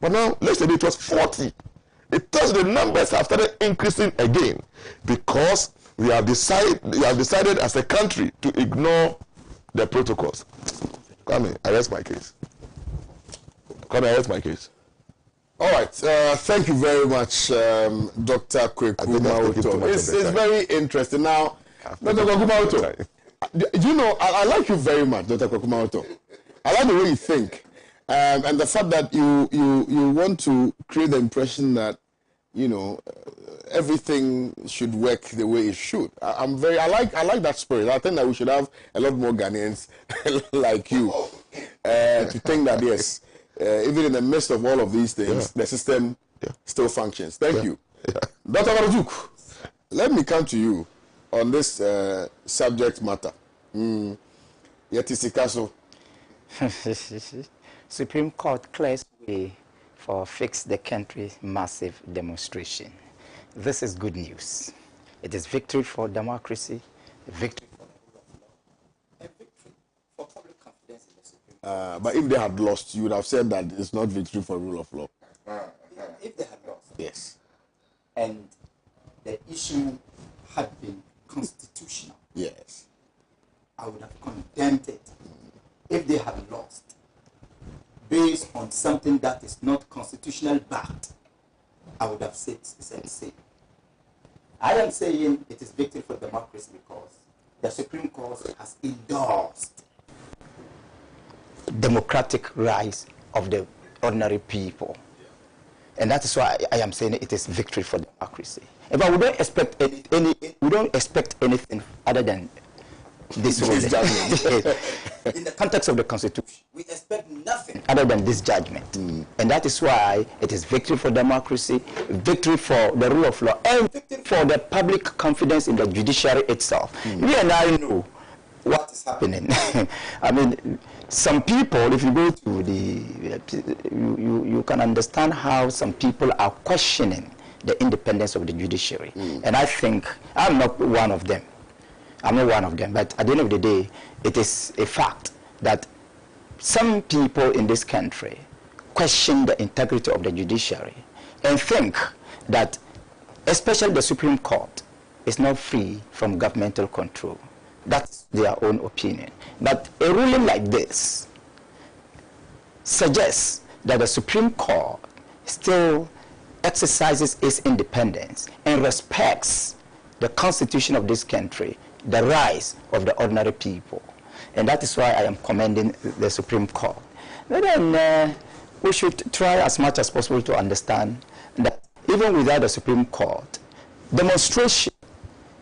but now yesterday it was 40. It tells the numbers have started increasing again because we have decided as a country to ignore the protocols. Kwame, I rest my case. All right, thank you very much, Dr. Kweku Mauto. It's very interesting. Now, Dr. Kweku Mauto, you know, I like you very much, Dr. Kweku Mauto. I like the way you think. And the fact that you want to create the impression that, you know, everything should work the way it should. I like that spirit. I think that we should have a lot more Ghanaians like you to think that yes, even in the midst of all of these things, the system still functions. Thank you, Dr. Marajuk. Let me come to you on this subject matter. Yetisikaso. Supreme Court clears way for Fix the Country massive demonstration. This is good news. It is victory for democracy, victory for the rule of law, and victory for public confidence in the Supreme Court. But if they had lost, you would have said that it's not victory for rule of law. If they had lost. Yes. And the issue had been constitutional. Yes. I would have condemned it. If they had lost, based on something that is not constitutional backed, I would have said same. I am saying it is victory for democracy because the Supreme Court has endorsed democratic rights of the ordinary people. And that is why I am saying it is victory for democracy. But we don't expect we don't expect anything other than this ruling. In the context of the Constitution, we expect nothing other than this judgment. And that is why it is victory for democracy, victory for the rule of law, and victory for the public confidence in the judiciary itself. You and I know what is happening. I mean, some people, if you go to you can understand how some people are questioning the independence of the judiciary. And I think I'm not one of them. I'm not one of them. But at the end of the day, it is a fact that some people in this country question the integrity of the judiciary and think that, especially the Supreme Court, is not free from governmental control. That's their own opinion. But a ruling like this suggests that the Supreme Court still exercises its independence and respects the constitution of this country, the rights of the ordinary people. And that is why I am commending the Supreme Court. But then we should try as much as possible to understand that even without the Supreme Court, demonstration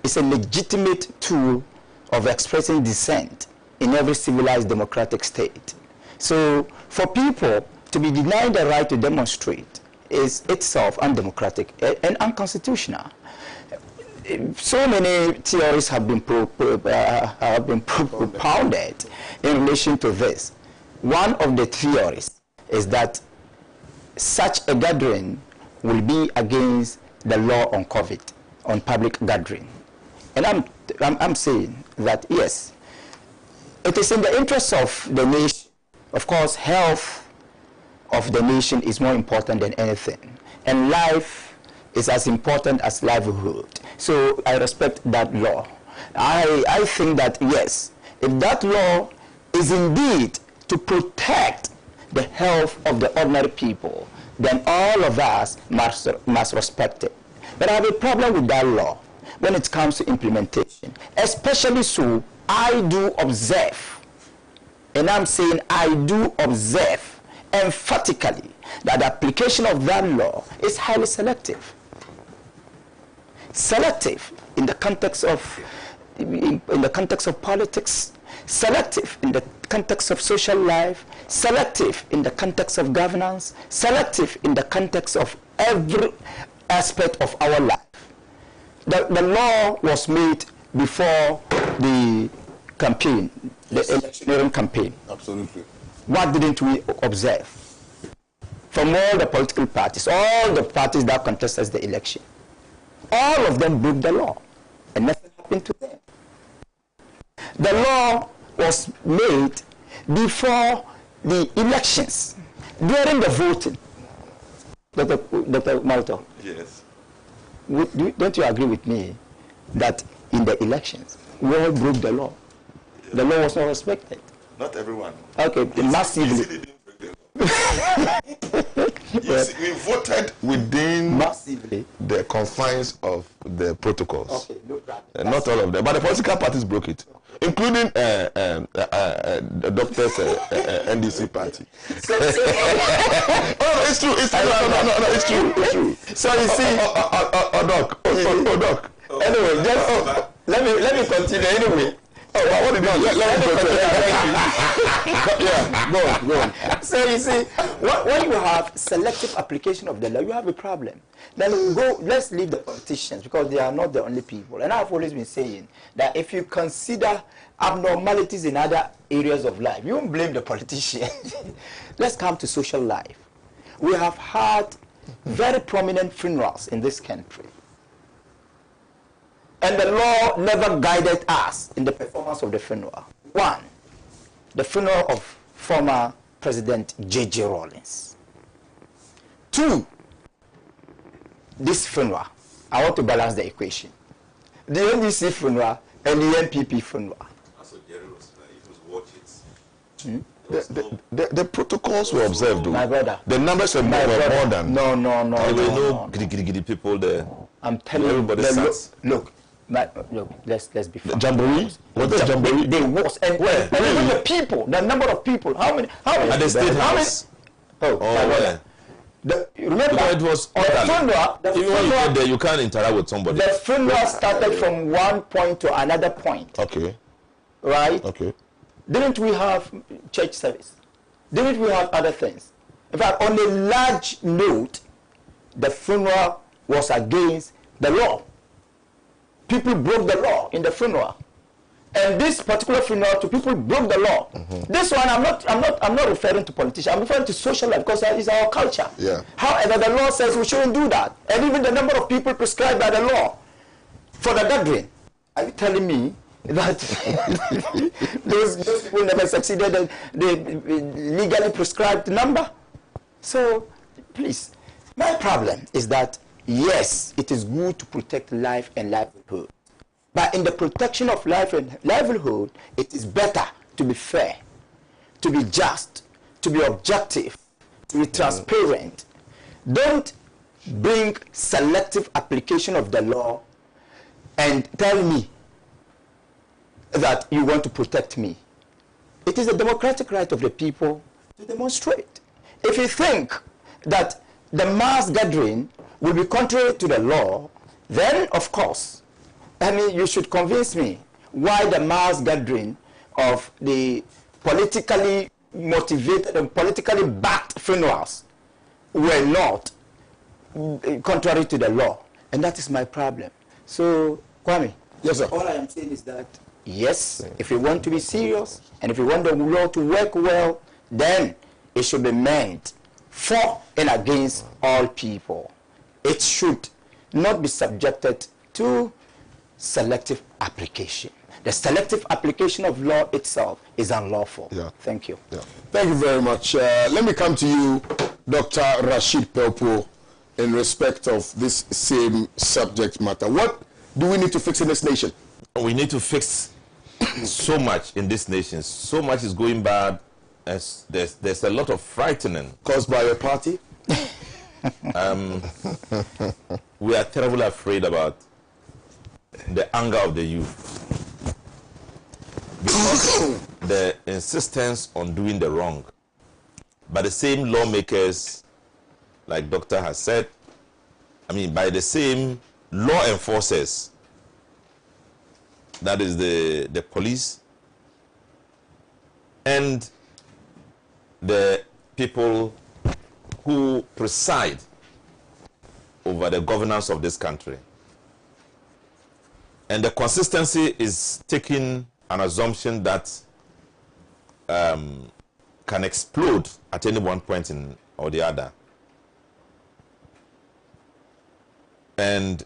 is a legitimate tool of expressing dissent in every civilized democratic state. So for people to be denied the right to demonstrate is itself undemocratic and unconstitutional. So many theories have been propounded in relation to this. One of the theories is that such a gathering will be against the law on COVID, on public gathering. And I'm saying that, yes, it is in the interest of the nation. Of course, health of the nation is more important than anything. And life is as important as livelihood. So I respect that law. I think that, yes, if that law is indeed to protect the health of the ordinary people, then all of us must respect it. But I have a problem with that law when it comes to implementation. Especially so, I do observe, and I'm saying I do observe emphatically that the application of that law is highly selective. Selective in the context of politics, selective in the context of social life, selective in the context of governance, selective in the context of every aspect of our life. The law was made before the campaign, the electioneering campaign. Absolutely. What didn't we observe? From all the political parties, all the parties that contested the election, all of them broke the law, and nothing happened to them. The law was made before the elections, during the voting. Dr. Malto. Yes. Don't you agree with me that in the elections, we all broke the law? Yeah. The law was not respected. Not everyone. Okay, massively. Yes, we voted within massively the confines of the protocols. Okay, no problem. Not all of them, but the political parties broke it, including the doctors' NDC party. Oh, it's true. It's true. No, it's true. It's true. So you see, Doc. Anyway, just let me continue. Anyway. Oh, what did you do? Go on. So you see, when you have selective application of the law, you have a problem. Then let's leave the politicians, because they are not the only people. And I've always been saying that if you consider abnormalities in other areas of life, you won't blame the politician. Let's come to social life. We have had very prominent funerals in this country. And the law never guided us in the performance of the funeral. One, the funeral of former President J.J. Rawlings. Two, this funeral. I want to balance the equation. The NDC funeral and the NPP funeral. So Jerry was The protocols were observed, though. My brother. The numbers were more than. No. There were no giddy people there. I'm telling Everybody you. sat. Look, let's be frank. Jamboree? What is jamboree? There was. And where? Even the people, the number of people. How many? At the State House. Oh, where? Remember, Because it was orderly. Even when you get there, you can't interact with somebody. The funeral started from one point to another point. Okay. right? Okay. Didn't we have church service? Didn't we have other things? In fact, on a large note, the funeral was against the law. People broke the law in the funeral. And this particular funeral, to people broke the law. This one, I'm not referring to politicians. I'm referring to social life because it's our culture. Yeah. However, the law says we shouldn't do that. And even the number of people prescribed by the law for the gathering. Are you telling me that those people never succeeded in the legally prescribed number? So, please, my problem is that, yes, it is good to protect life and livelihood. But in the protection of life and livelihood, it is better to be fair, to be just, to be objective, to be transparent. Don't bring selective application of the law and tell me that you want to protect me. It is a democratic right of the people to demonstrate. If you think that the mass gathering will be contrary to the law, then, of course, I mean, you should convince me why the mass gathering of the politically motivated and politically backed funerals were not contrary to the law. And that is my problem. So, Kwame, yes, sir. All I am saying is that, yes, if we want to be serious and if we want the law to work well, then it should be meant for and against all people. It should not be subjected to selective application. The selective application of law itself is unlawful. Yeah. Thank you. Yeah. Thank you very much. Let me come to you, Dr. Rashid Pelpo, in respect of this same subject matter. What do we need to fix in this nation? We need to fix so much in this nation. So much is going bad. As there's a lot of frightening. Caused by your party? We are terribly afraid about the anger of the youth. Because the insistence on doing the wrong. But the same lawmakers, like Doctor has said, I mean, by the same law enforcers, that is the police, and the people who preside over the governance of this country. And the consistency is taking an assumption that can explode at any one point or the other. And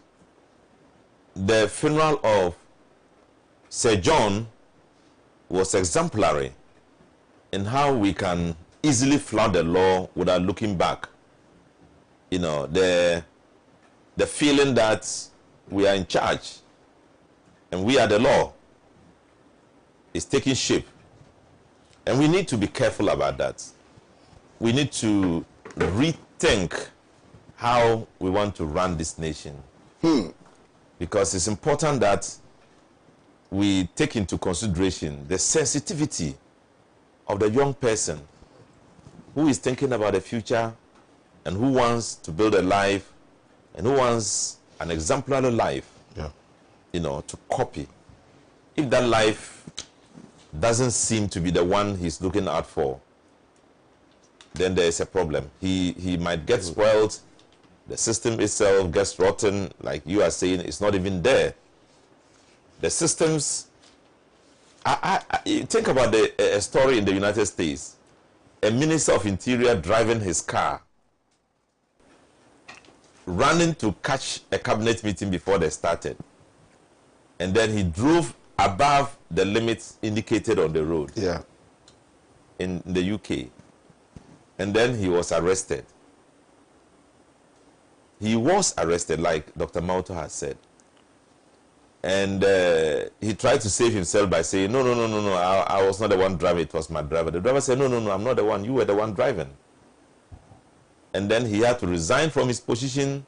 the funeral of Sir John was exemplary in how we can easily flout the law without looking back. You know, the feeling that we are in charge and we are the law is taking shape. And we need to be careful about that. We need to rethink how we want to run this nation. Because it's important that we take into consideration the sensitivity of the young person who is thinking about the future and who wants to build a life and who wants an exemplary life, you know, to copy. If that life doesn't seem to be the one he's looking out for, then there is a problem. He might get spoiled. The system itself gets rotten, like you are saying, it's not even there. The systems, think about a story in the United States. A minister of interior driving his car, running to catch a cabinet meeting before they started. And then he drove above the limits indicated on the road. Yeah. In the UK. And then he was arrested. He was arrested, like Dr. Mauto has said. And he tried to save himself by saying, no, I was not the one driving, it was my driver. The driver said, no, I'm not the one, you were the one driving. And then he had to resign from his position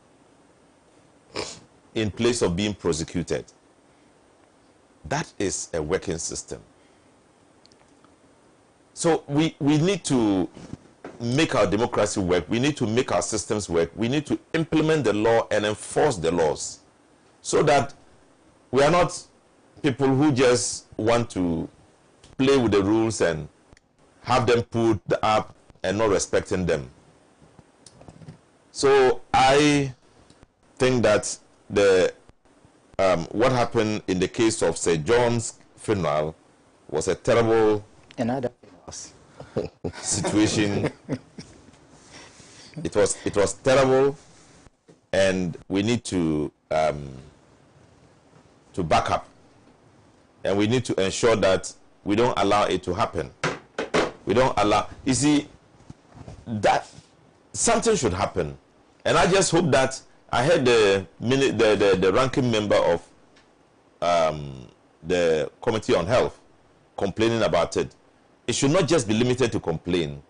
in place of being prosecuted. That is a working system. So we need to make our democracy work. We need to make our systems work. We need to implement the law and enforce the laws so that we are not people who just want to play with the rules and have them put up and not respecting them. So I think that what happened in the case of Sir John's funeral was a terrible situation. It was terrible, and we need to back up, and we need to ensure that we don't allow it to happen. We don't allow. You see, that something should happen, and I just hope that I heard the ranking member of the Committee on Health complaining about it. It should not just be limited to complain.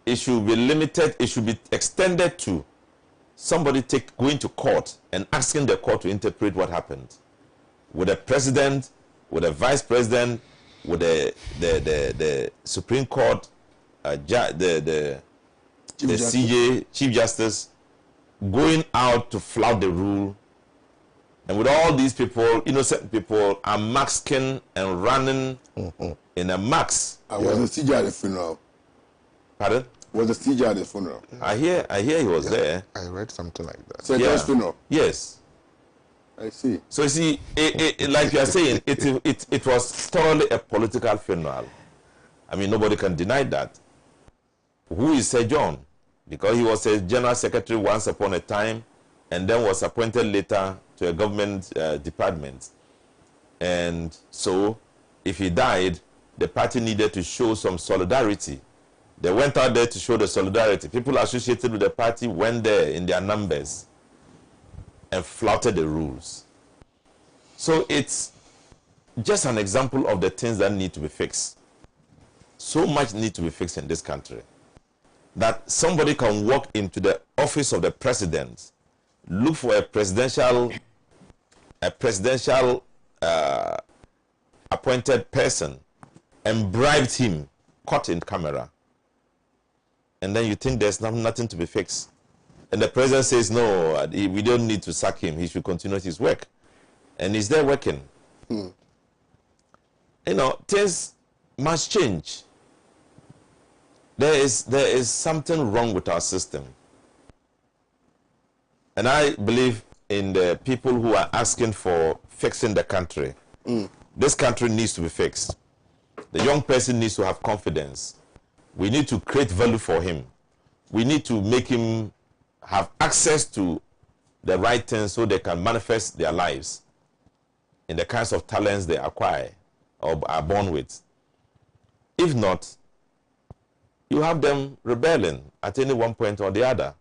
It should be limited. It should be extended to somebody going to court and asking the court to interpret what happened, with the president, with the vice president, with the Supreme Court, the CJ, Chief Justice, going out to flout the rule, and with all these people, innocent people, are masking and running in a max. Was the CJ at the funeral? Pardon? Was the CJ at the funeral? I hear he was there. I read something like that. Sir John's funeral? Yes. I see. So you see, like you are saying, it was thoroughly a political funeral. I mean, nobody can deny that. Who is Sir John? Because he was a general secretary once upon a time, and then was appointed later to a government department. And so, if he died, the party needed to show some solidarity. They went out there to show the solidarity. People associated with the party went there in their numbers and flouted the rules. So it's just an example of the things that need to be fixed. So much need to be fixed in this country that somebody can walk into the office of the president, look for a presidential appointed person, and bribed him, caught in camera. And then you think there's nothing to be fixed. And the president says, no, we don't need to sack him. He should continue his work. And he's there working. Things must change. There is something wrong with our system. And I believe in the people who are asking for fixing the country. This country needs to be fixed. The young person needs to have confidence. We need to create value for him. We need to make him have access to the right things so they can manifest their lives in the kinds of talents they acquire or are born with. If not, you have them rebelling at any one point or the other.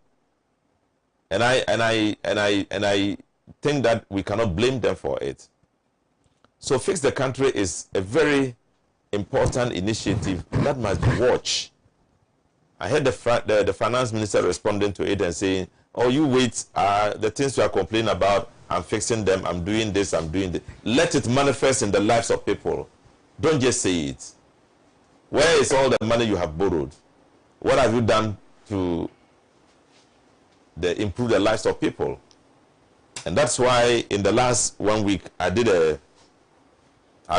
And I think that we cannot blame them for it. So Fix the Country is a very important initiative that must be watched. I heard the finance minister responding to it and saying, oh, you wait, the things you are complaining about, I'm fixing them, I'm doing this, I'm doing this. Let it manifest in the lives of people. Don't just say it. Where is all the money you have borrowed? What have you done to improve the lives of people? And that's why in the last 1 week, I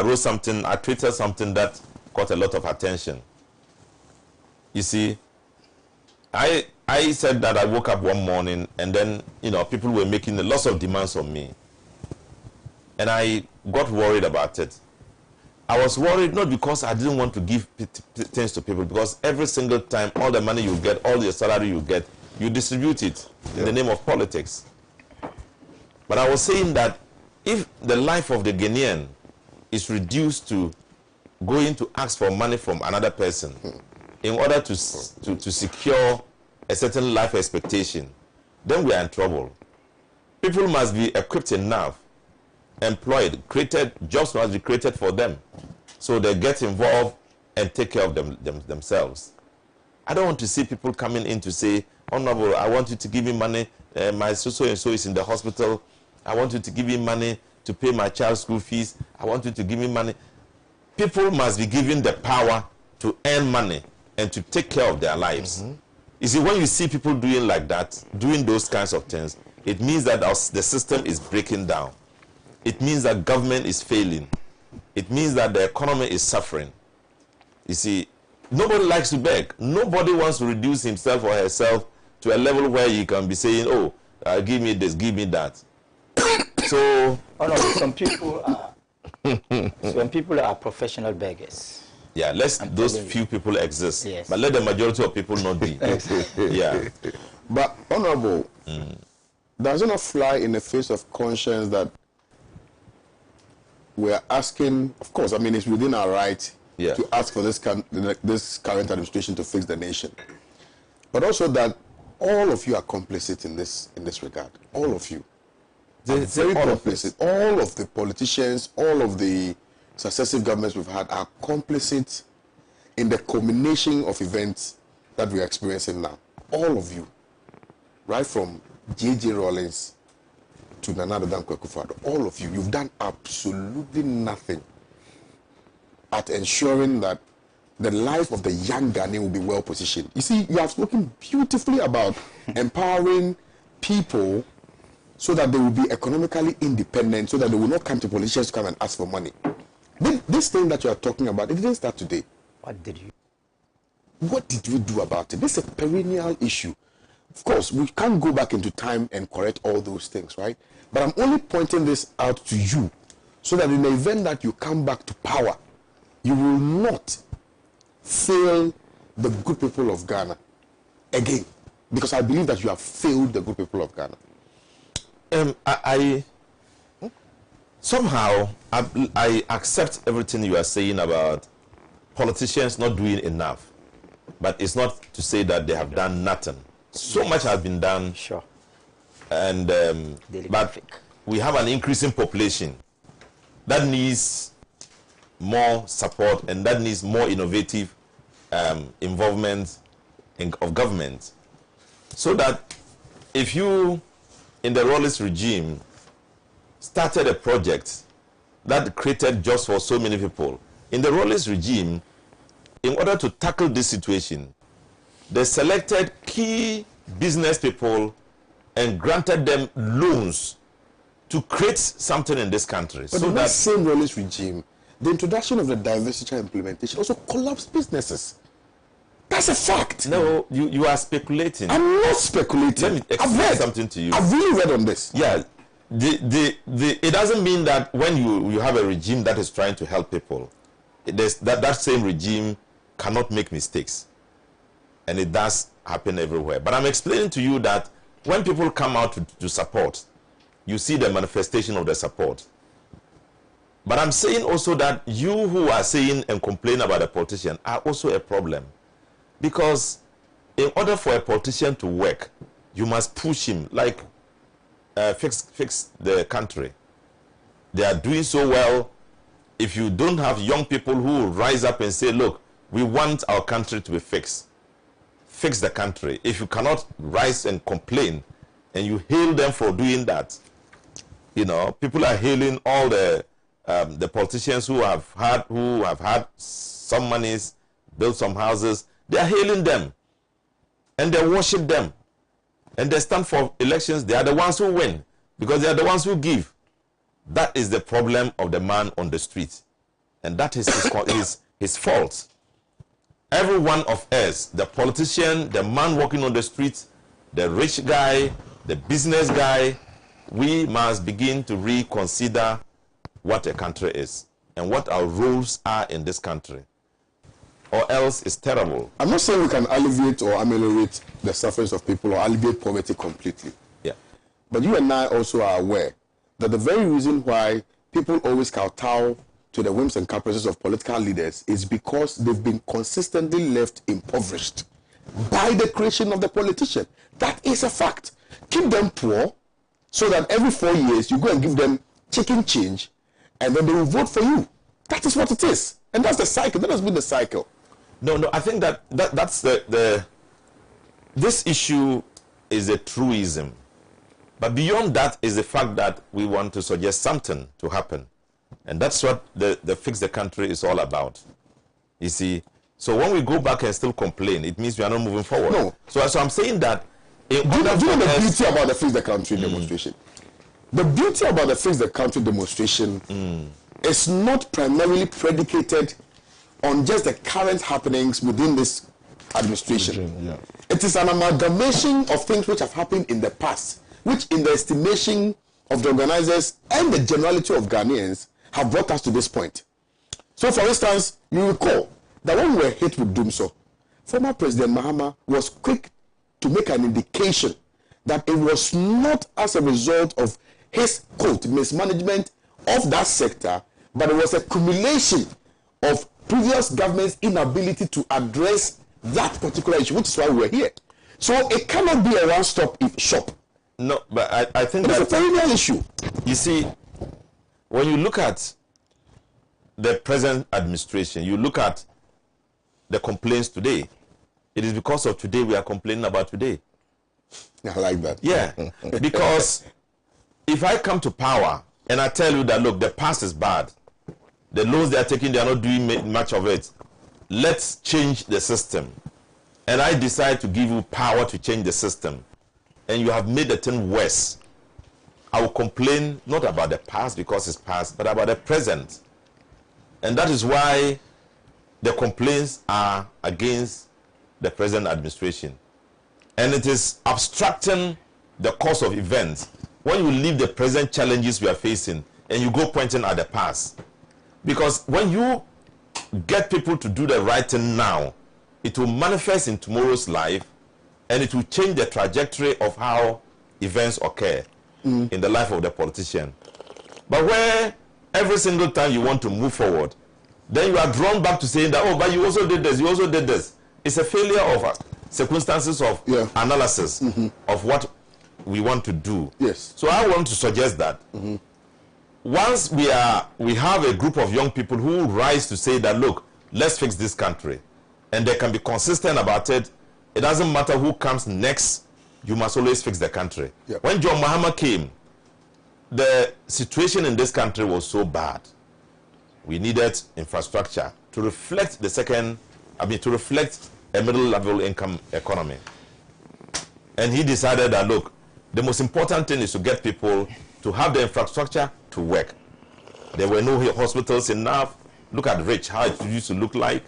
wrote something, I tweeted something that caught a lot of attention. You see, I said that I woke up one morning and then, people were making lots of demands on me. And I got worried about it. I was worried not because I didn't want to give things to people, because every single time, all the money you get, all the salary you get, you distribute it in the name of politics. But I was saying that if the life of the Ghanaian is reduced to going to ask for money from another person in order to secure a certain life expectation, then we are in trouble. People must be equipped enough, employed, jobs must be created for them, so they get involved and take care of themselves. I don't want to see people coming in to say, Honorable, I want you to give me money, my so-and-so is in the hospital, I want you to give me money to pay my child's school fees, I want you to give me money. People must be given the power to earn money and to take care of their lives. You see, when you see people doing like that, doing those kinds of things, it means that the system is breaking down. It means that government is failing. It means that the economy is suffering. You see, nobody likes to beg. Nobody wants to reduce himself or herself to a level where you can be saying, oh, give me this, give me that. So, some people are professional beggars. Yeah, those few people exist. Yes. But let the majority of people not be. Yeah. But, Honorable, does it not fly in the face of conscience that we're asking, of course, I mean, it's within our right to ask for this current administration to fix the nation. But also that all of you are complicit in this regard. All of you. They're very complicit. All of the politicians, all of the successive governments we've had are complicit in the culmination of events that we're experiencing now. All of you. Right from J.J. Rawlings to Nana Addo Dankwa Akufo-Addo, all of you, you've done absolutely nothing at ensuring that the life of the young Ghanaian will be well positioned. You see, you have spoken beautifully about empowering people so that they will be economically independent, so that they will not come to politicians to come and ask for money. This thing that you are talking about, it didn't start today. What did you do about it? This is a perennial issue. Of course, we can't go back into time and correct all those things, right? But I'm only pointing this out to you so that in the event that you come back to power, you will not fail the good people of Ghana again. Because I believe that you have failed the good people of Ghana. Somehow, I accept everything you are saying about politicians not doing enough. But it's not to say that they have done nothing. So much has been done. Sure. And but we have an increasing population that needs more support and that needs more innovative involvement of government. So that if you, in the Rawlings regime, started a project that created jobs for so many people, in the Rawlings regime, in order to tackle this situation, they selected key business people and granted them loans to create something in this country. But so in that same Rawlings regime, the introduction of the diversity implementation also collapsed businesses. That's a fact. No, you are speculating. I'm not speculating. Let me explain something to you. I've really read on this. Yeah. It doesn't mean that when you have a regime that is trying to help people, that same regime cannot make mistakes. And it does happen everywhere. But I'm explaining to you that when people come out to support, you see the manifestation of the support. But I'm saying also that you who are saying and complain about a politician are also a problem. Because in order for a politician to work, you must push him, like fix the country. They are doing so well. If you don't have young people who will rise up and say, look, we want our country to be fixed. Fix the country. If you cannot rise and complain, and you hail them for doing that, you know, people are hailing all the politicians who have had some monies, built some houses. They are hailing them, and they worship them, and they stand for elections. They are the ones who win because they are the ones who give. That is the problem of the man on the street, and that is his fault. Every one of us, the politician, the man walking on the street, the rich guy, the business guy, we must begin to reconsider what a country is and what our roles are in this country. Or else it's terrible. I'm not saying we can alleviate or ameliorate the sufferings of people or alleviate poverty completely. Yeah. But you and I also are aware that the very reason why people always kowtow to the whims and caprices of political leaders is because they've been consistently left impoverished by the creation of the politician. That is a fact. Keep them poor so that every 4 years you go and give them chicken change and then they will vote for you. That is what it is. And that's the cycle. That has been the cycle. No, I think that's this issue is a truism. But beyond that is the fact that we want to suggest something to happen. And that's what the Fix the Country is all about. You see, so when we go back and still complain, it means we are not moving forward. No. So I'm saying that... Do you know the beauty about the Fix the Country demonstration? The beauty about the Fix the Country demonstration is not primarily predicated on just the current happenings within this administration. Yeah. It is an amalgamation of things which have happened in the past, which in the estimation of the organizers and the generality of Ghanaians have brought us to this point. So for instance, you recall that when we were hit with Danso, former President Mahama was quick to make an indication that it was not as a result of his, quote, mismanagement of that sector, but it was a accumulation of previous government's inability to address that particular issue, which is why we're here. So it cannot be a one-stop shop. No, but I think it's a that's very real issue. You see, when you look at the present administration, you look at the complaints today, it is because of today we are complaining about today. I like that. Yeah, because if I come to power and I tell you that, look, the past is bad, the loans they are taking, they are not doing much of it, let's change the system, and I decide to give you power to change the system, and you have made the thing worse, I will complain not about the past because it's past, but about the present. And that is why the complaints are against the present administration. And it is abstracting the course of events when you leave the present challenges we are facing and you go pointing at the past. Because when you get people to do the right thing now, it will manifest in tomorrow's life and it will change the trajectory of how events occur in the life of the politician. But where every single time you want to move forward, then you are drawn back to saying that, oh, but you also did this, you also did this. It's a failure of circumstances of analysis of what we want to do. Yes. So I want to suggest that once we have a group of young people who rise to say that, look, let's fix this country, and they can be consistent about it, it doesn't matter who comes next, you must always fix the country. Yep. When John Mahama came, the situation in this country was so bad. We needed infrastructure to reflect to reflect a middle-level income economy. And he decided that, look, the most important thing is to get people to have the infrastructure to work. There were no hospitals enough. Look at Rich, how it used to look like.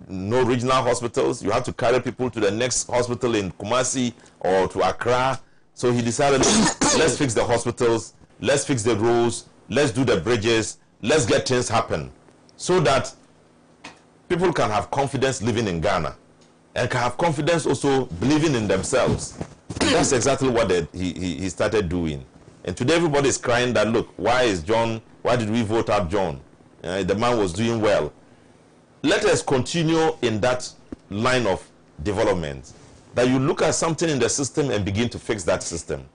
No regional hospitals. You have to carry people to the next hospital in Kumasi or to Accra. So he decided, let's fix the hospitals, let's fix the roads, let's do the bridges, let's get things happen so that people can have confidence living in Ghana and can have confidence also believing in themselves. That's exactly what he started doing. And today everybody is crying that, look, why did we vote out John? The man was doing well. Let us continue in that line of development, that you look at something in the system and begin to fix that system.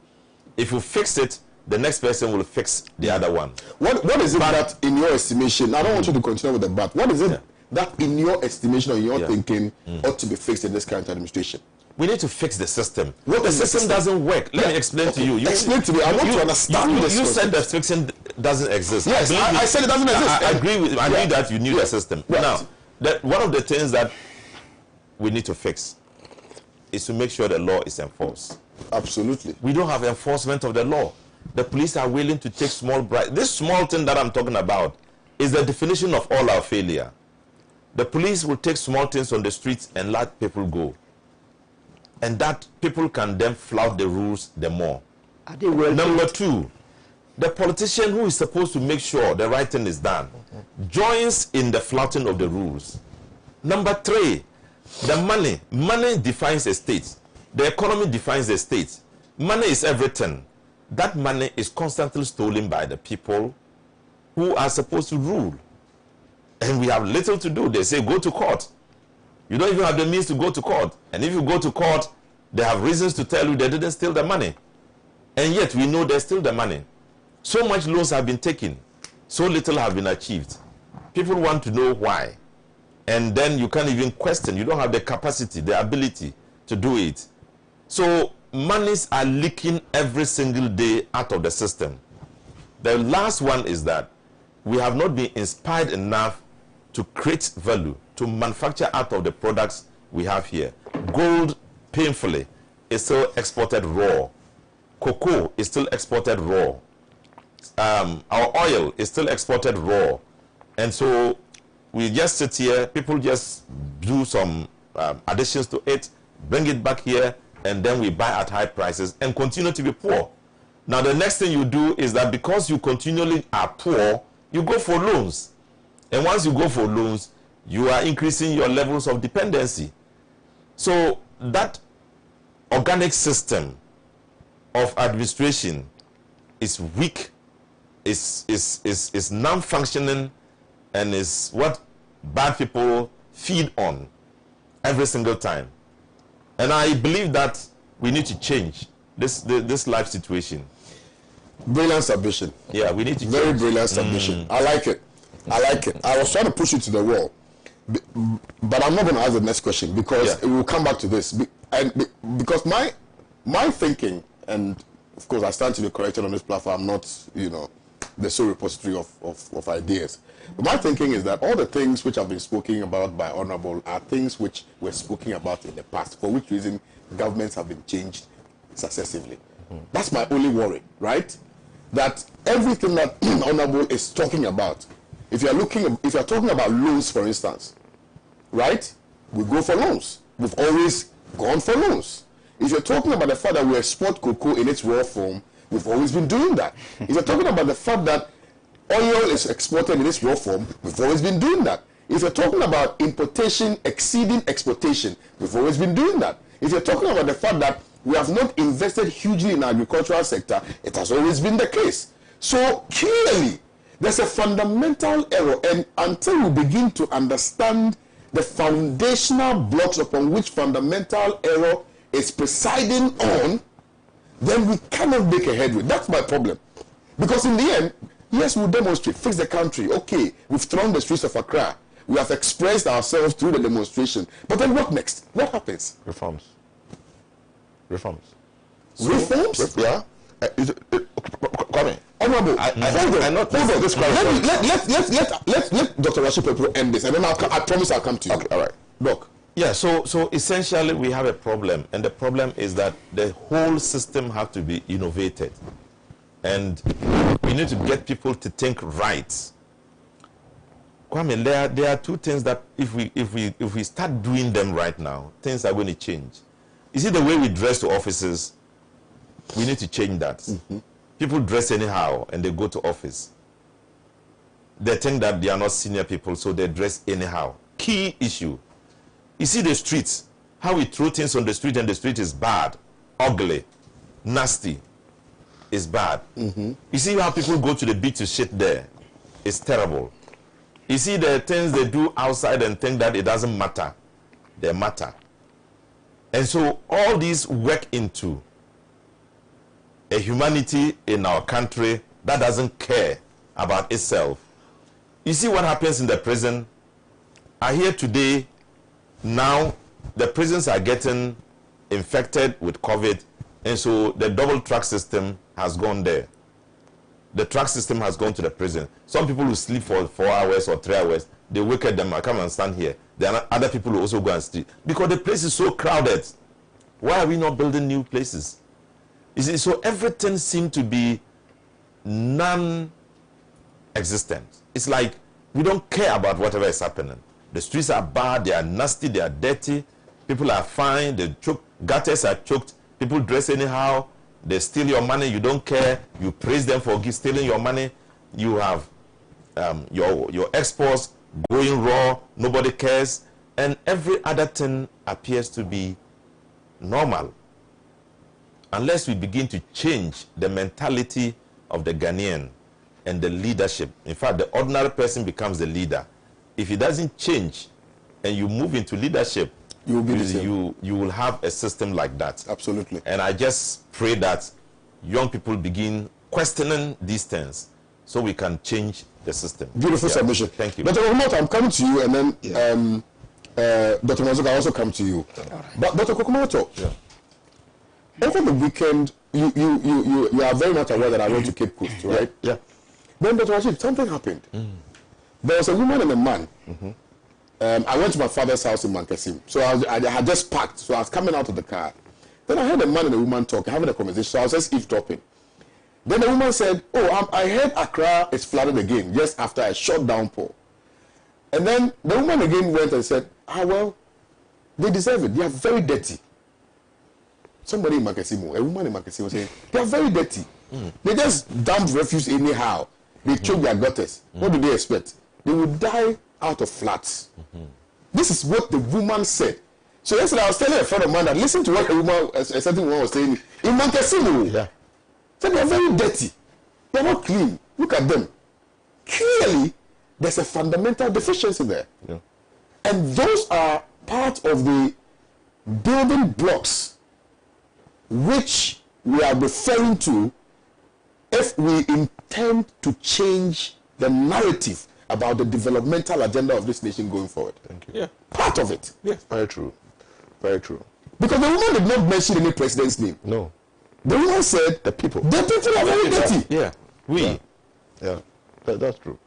If you fix it, the next person will fix the other one. What is it that, in your estimation, I don't want you to continue with the but, what is it that, in your estimation or your thinking, ought to be fixed in this current administration? We need to fix the system. The system doesn't work. Let me explain to you. Explain to me. I want to understand this. You said that fixing doesn't exist. Yes, I said it doesn't exist. I agree with. I knew that you knew the system. Right. Now, one of the things that we need to fix is to make sure the law is enforced. Absolutely. We don't have enforcement of the law. The police are willing to take small bribes. This small thing that I'm talking about is the definition of all our failure. The police will take small things on the streets and let people go. And that people can then flout the rules the more. Number two, the politician who is supposed to make sure the right thing is done joins in the flouting of the rules. Number three, the money. Money defines a state. The economy defines a state. Money is everything. That money is constantly stolen by the people who are supposed to rule. And we have little to do. They say, go to court. You don't even have the means to go to court. And if you go to court, they have reasons to tell you they didn't steal the money. And yet we know they steal the money. So much loans have been taken. So little have been achieved. People want to know why. And then you can't even question. You don't have the capacity, the ability to do it. So monies are leaking every single day out of the system. The last one is that we have not been inspired enough to create value, to manufacture out of the products we have here. Gold, painfully, is still exported raw. Cocoa is still exported raw. Our oil is still exported raw. And so we just sit here, people just do some additions to it, bring it back here, and then we buy at high prices and continue to be poor. Now, the next thing you do is that because you continually are poor, you go for loans. And once you go for loans, you are increasing your levels of dependency. So that organic system of administration is weak, is non-functioning, and is what bad people feed on every single time. And I believe that we need to change this life situation. Brilliant submission. Yeah, we need to Very change. brilliant submission. I like it. I like it. I was trying to push you to the wall, but I'm not going to ask the next question because we will come back to this. Because my thinking, and of course I stand to be corrected on this platform, I'm not, the sole repository of ideas. But my thinking is that all the things which have been spoken about by Honorable are things which were spoken about in the past, for which reason governments have been changed successively. That's my only worry, right? That everything that Honorable is talking about, if you're talking about loans, for instance, right? We go for loans. We've always gone for loans. If you're talking about the fact that we export cocoa in its raw form, we've always been doing that. If you're talking about the fact that oil is exported in its raw form, we've always been doing that. If you're talking about importation exceeding exportation, we've always been doing that. If you're talking about the fact that we have not invested hugely in the agricultural sector, it has always been the case. So clearly, there's a fundamental error, and until we begin to understand the foundational blocks upon which fundamental error is presiding on, then we cannot make a headway. That's my problem. Because in the end, yes, we'll demonstrate, fix the country. Okay, we've thronged the streets of Accra. We have expressed ourselves through the demonstration. But then what next? What happens? Reforms. Reforms. Reforms? Yeah. Kwame. Honorable, hold on. This let Dr. Rashid Pepe end this, and then I promise I'll come to you. Okay, all right. Doc. Yeah, so essentially we have a problem, and the problem is that the whole system has to be innovated, and we need to get people to think right. Kwame, there are two things that if we start doing them right now, things are going to change. You see, the way we dress to offices, we need to change that. People dress anyhow and they go to office. They think that they are not senior people, so they dress anyhow. Key issue. You see the streets, how we throw things on the street, and the street is bad, ugly, nasty, is bad. You see how people go to the beach to shit there, it's terrible. You see the things they do outside and think that it doesn't matter, they matter. And so all these work into a humanity in our country that doesn't care about itself. You see what happens in the prison? I hear today, now the prisons are getting infected with COVID, and so the double track system has gone there. The track system has gone to the prison. Some people who sleep for 4 hours or 3 hours, they wake up them, I come and stand here. There are other people who also go and sleep. Because the place is so crowded. Why are we not building new places? You see, so everything seems to be non-existent. It's like we don't care about whatever is happening. The streets are bad, they are nasty, they are dirty. People are fine, they choke, gutters are choked. People dress anyhow, they steal your money, you don't care. You praise them for stealing your money. You have your exports going raw, nobody cares. And every other thing appears to be normal. Unless we begin to change the mentality of the Ghanaian and the leadership. In fact, the ordinary person becomes the leader. If he doesn't change and you move into leadership, you will have a system like that. Absolutely. And I just pray that young people begin questioning these things so we can change the system. Beautiful submission. Thank you. Dr. Omoto, I'm coming to you, and then Dr. Mazuka, I also come to you. But Dr. Kokomoto, over the weekend, you are very much aware that I went to Cape Coast, right? Yeah. Then, Dr. Rashid, something happened. There was a woman and a man. I went to my father's house in Mankasim. So I had just packed, so I was coming out of the car. Then I heard a man and a woman talking, having a conversation, so I was just eavesdropping. Then the woman said, I heard Accra is flooded again, just after a short downpour. And then the woman again went and said, well, they deserve it. They are very dirty. Somebody in Makasimo, a woman in Makasimo saying, they are very dirty. They just dump refuse anyhow. They choke their gutters. What do they expect? They will die out of flats. This is what the woman said. So yesterday I was telling a friend of mine that listen to what a certain woman was saying in Makasimo. Yeah. So they are very dirty. They are not clean. Look at them. Clearly, there's a fundamental deficiency there. Yeah. And those are part of the building blocks which we are referring to if we intend to change the narrative about the developmental agenda of this nation going forward. Thank you. Yeah. Part of it. Yes, very true. Very true. Because the woman did not mention any president's name. No. The woman said the people. The people are very dirty. Yeah. Yeah. That's true.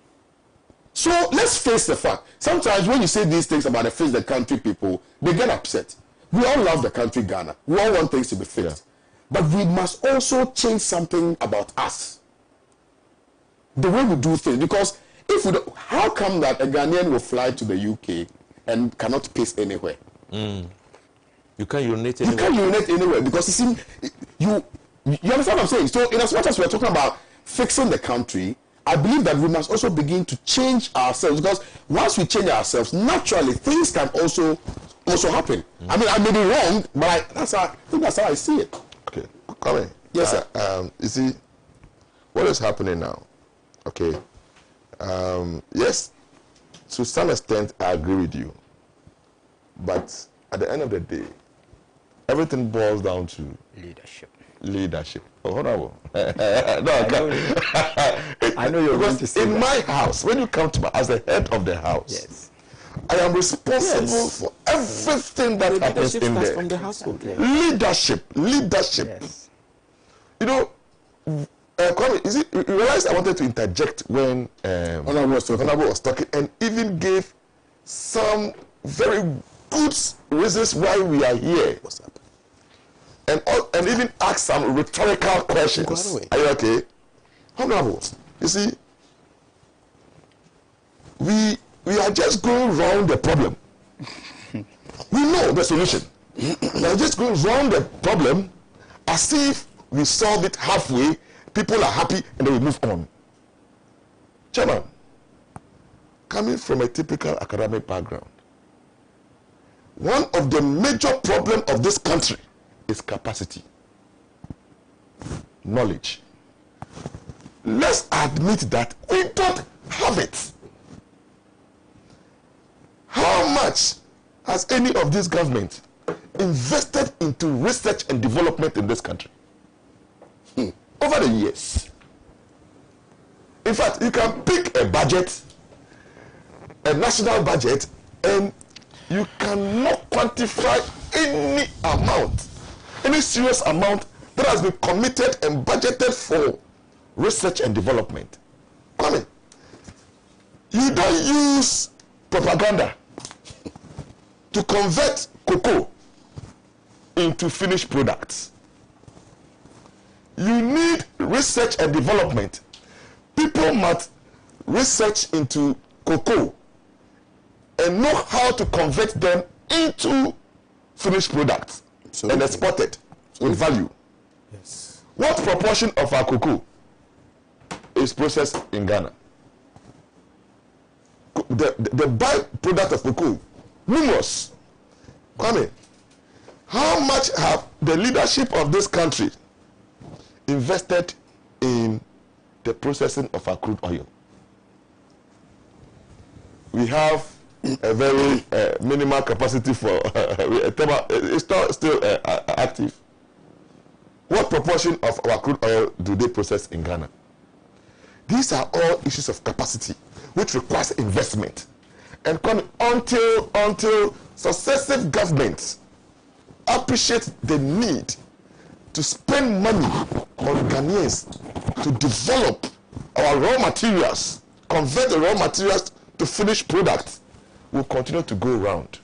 So let's face the fact. Sometimes when you say these things about the face the country people, they get upset. We all love the country Ghana. We all want things to be fixed. Yeah. But we must also change something about us. The way we do things. Because if we don't, how come that a Ghanaian will fly to the UK and cannot piss anywhere? You can't urinate anywhere. You can't urinate anywhere because you understand what I'm saying? So in as much as we're talking about fixing the country, I believe that we must also begin to change ourselves, because once we change ourselves, naturally things can also happen. I mean, I may be wrong, but I think that's how I see it. Okay, Kwame. Yes, sir. You see, what is happening now? Okay. Yes, to some extent, I agree with you. But at the end of the day, everything boils down to leadership. Oh, honorable. I know you're going to say in my house, when you come to me as the head of the house, yes, I am responsible for everything that happens in there. From the household. Leadership. Yes. You know, Kwame, you realize I wanted to interject when Honorable was talking, and even gave some very good reasons why we are here. What's up? And even ask some rhetorical questions. Are you okay? Honorable, you see, we are just going round the problem. We know the solution. We are just going round the problem as if we solve it halfway, people are happy, and then we move on. Chairman, coming from a typical academic background, one of the major problems of this country is capacity, knowledge. Let's admit that we don't have it. How much has any of this government invested into research and development in this country? Over the years. In fact, you can pick a budget, a national budget, and you cannot quantify any amount, any serious amount that has been committed and budgeted for research and development. Kwame, you don't use propaganda to convert cocoa into finished products. You need research and development. People must research into cocoa and know how to convert them into finished products. Absolutely. And export it with value. Yes. What proportion of our cocoa is processed in Ghana? The byproduct of cocoa, numerous. Kwame, how much have the leadership of this country invested in the processing of our crude oil? We have a very minimal capacity for it's not still active. What proportion of our crude oil do they process in Ghana? These are all issues of capacity which requires investment. And until successive governments appreciate the need to spend money on Ghanaians to develop our raw materials, convert the raw materials to finished products, will continue to go around.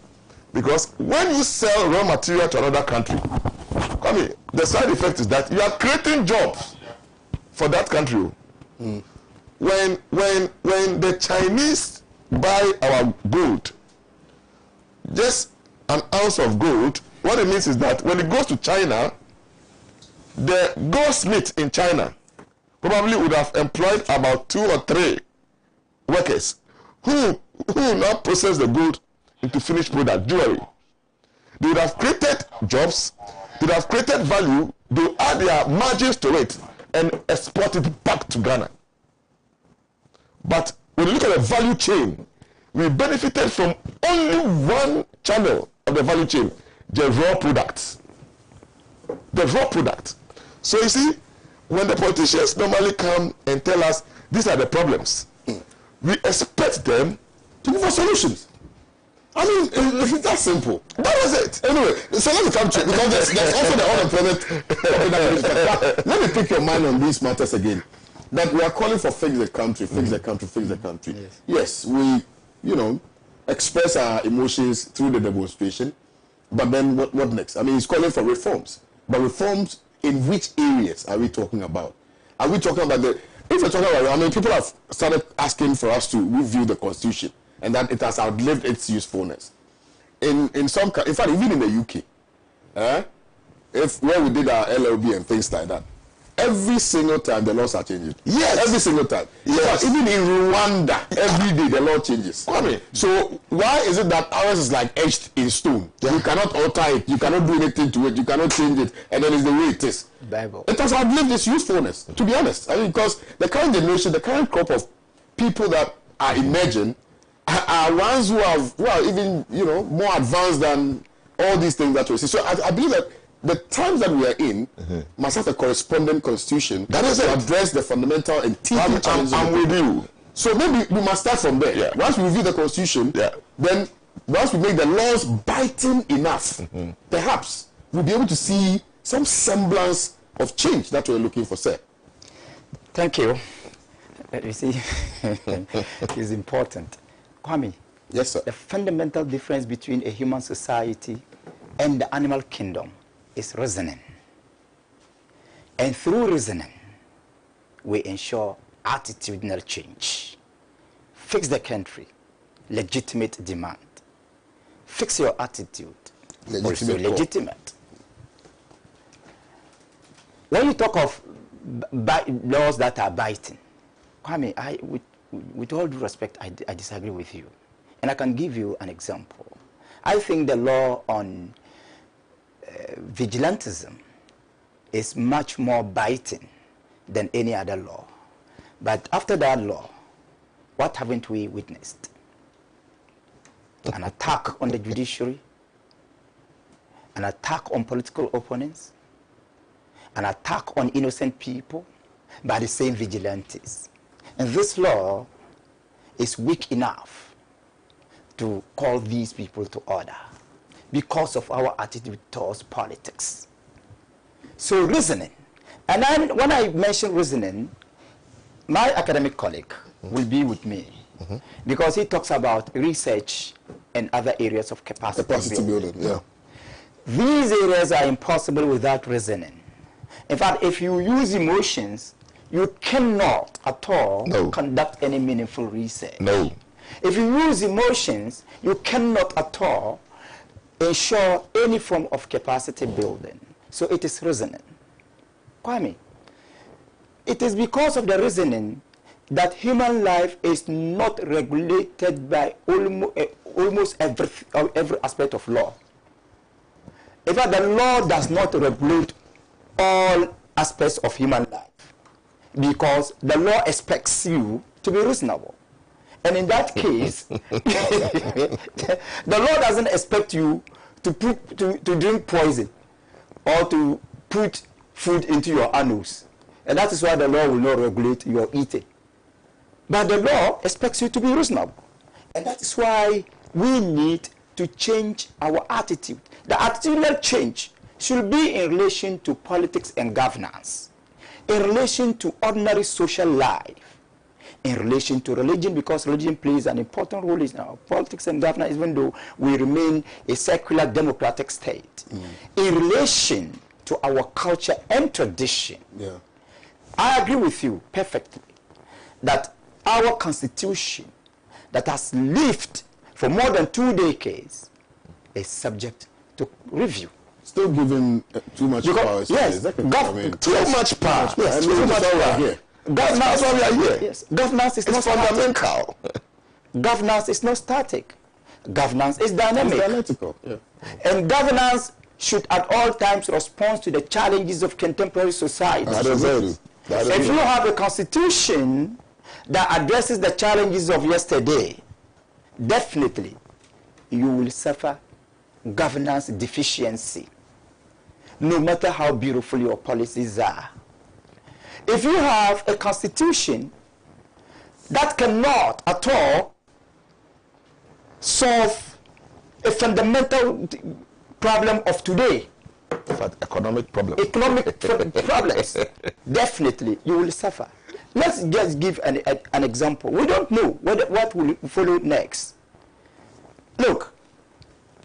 Because when you sell raw material to another country, I mean, the side effect is that you are creating jobs for that country. When the Chinese buy our gold, just an ounce of gold, what it means is that when it goes to China, the goldsmith in China probably would have employed about 2 or 3 workers who now process the gold into finished product, jewelry. They would have created jobs, they would have created value, they would add their margins to it and export it back to Ghana. But when you look at the value chain, we benefited from only one channel of the value chain, the raw products. The raw product. So you see, when the politicians normally come and tell us these are the problems, we expect them to give us solutions. I mean, it's that simple. That was it. Anyway, so let me come to it, because there's also the unemployment. Let me pick your mind on these matters again. That we are calling for fix the country, fix the country, fix the country. Yes, we, express our emotions through the demonstration, but then what next? I mean, he's calling for reforms. But reforms in which areas are we talking about? Are we talking about if we're talking about, I mean, people have started asking for us to review the Constitution, and that it has outlived its usefulness. In some, in fact, even in the UK, where we did our LLB and things like that, every single time the laws are changing. Yes. Every single time. Yes. Even in Rwanda, every day the law changes. Kwame. So why is it that ours is like etched in stone? Yeah. You cannot alter it. You cannot do anything to it. You cannot change it. And then it's the way it is. Bible. It has outlived its usefulness, to be honest. I mean, because the current generation, the current crop of people that are emerging are ones who are even, more advanced than all these things that we see. So I believe that the times that we are in must have a corresponding constitution that is to address the fundamental and teaching challenges. I'm with you. So maybe we must start from there. Yeah. Once we review the constitution, then once we make the laws biting enough, perhaps we'll be able to see some semblance of change that we're looking for, sir. Thank you. You see, it's important. Kwame. Yes, sir. The fundamental difference between a human society and the animal kingdom is reasoning. And through reasoning, we ensure attitudinal change. Fix the country, legitimate demand. Fix your attitude, also legitimate. When you talk of laws that are biting, Kwame, with all due respect, I disagree with you. And I can give you an example. I think the law on vigilantism is much more biting than any other law. But after that law, what haven't we witnessed? An attack on the judiciary, an attack on political opponents, an attack on innocent people by the same vigilantes. And this law is weak enough to call these people to order because of our attitude towards politics. So reasoning. And when I mention reasoning, my academic colleague will be with me because he talks about research and other areas of capacity building. Yeah. These areas are impossible without reasoning. In fact, if you use emotions, you cannot at all conduct any meaningful research. No. If you use emotions, you cannot at all ensure any form of capacity building. So it is reasoning. Kwame, it is because of the reasoning that human life is not regulated by almost every aspect of law. In fact, the law does not regulate all aspects of human life because the law expects you to be reasonable. And in that case, the law doesn't expect you to drink poison or to put food into your anus. And that is why the law will not regulate your eating. But the law expects you to be reasonable. And that is why we need to change our attitude. The attitudinal change should be in relation to politics and governance, in relation to ordinary social life, in relation to religion, because religion plays an important role in our politics and governance, even though we remain a secular democratic state. In relation to our culture and tradition. Yeah. I agree with you perfectly that our constitution that has lived for more than 2 decades is subject to review. Still giving too much power. Yes, too much power. Yes, too much power. That's why we are here. Yes, governance is not fundamental. Governance is not static. Governance is dynamic. It's dialectical. Yeah. And governance should at all times respond to the challenges of contemporary society. If you have a constitution that addresses the challenges of yesterday, definitely you will suffer governance deficiency, no matter how beautiful your policies are. If you have a constitution that cannot at all solve a fundamental problem of today, economic problems, definitely you will suffer. Let's just give an example. We don't know what will follow next. Look,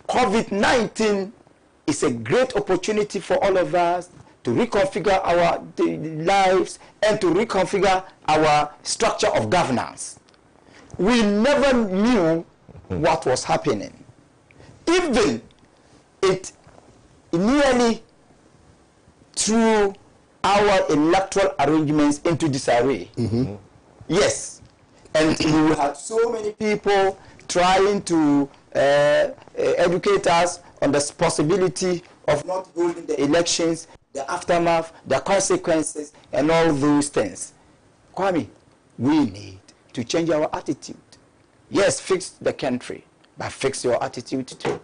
COVID-19 is a great opportunity for all of us to reconfigure our lives and to reconfigure our structure of governance. We never knew what was happening. Even it nearly threw our electoral arrangements into disarray. Yes. And we had so many people trying to educate us on the possibility of not holding the elections, the aftermath, the consequences, and all those things. Kwame, we need to change our attitude. Yes, fix the country, but fix your attitude too.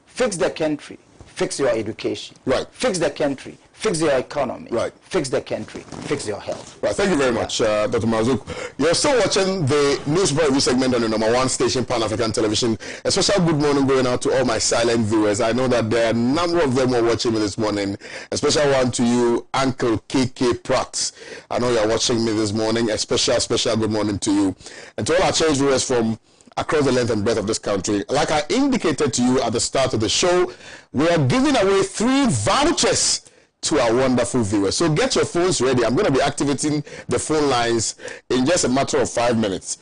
Fix the country, fix your education. Right. Fix the country, fix your economy. Right. Fix the country, fix your health. Right, thank you very much, Dr. Marzuk. You're still watching the News Review segment on the #1 station, Pan-African Television. A special good morning going out to all my silent viewers. I know that there are a number of them who are watching me this morning. A special one to you, Uncle KK Pratt. I know you're watching me this morning. A special good morning to you. And to all our cherished viewers from across the length and breadth of this country. Like I indicated to you at the start of the show, we are giving away 3 vouchers to our wonderful viewers. So get your phones ready. I'm going to be activating the phone lines in just a matter of 5 minutes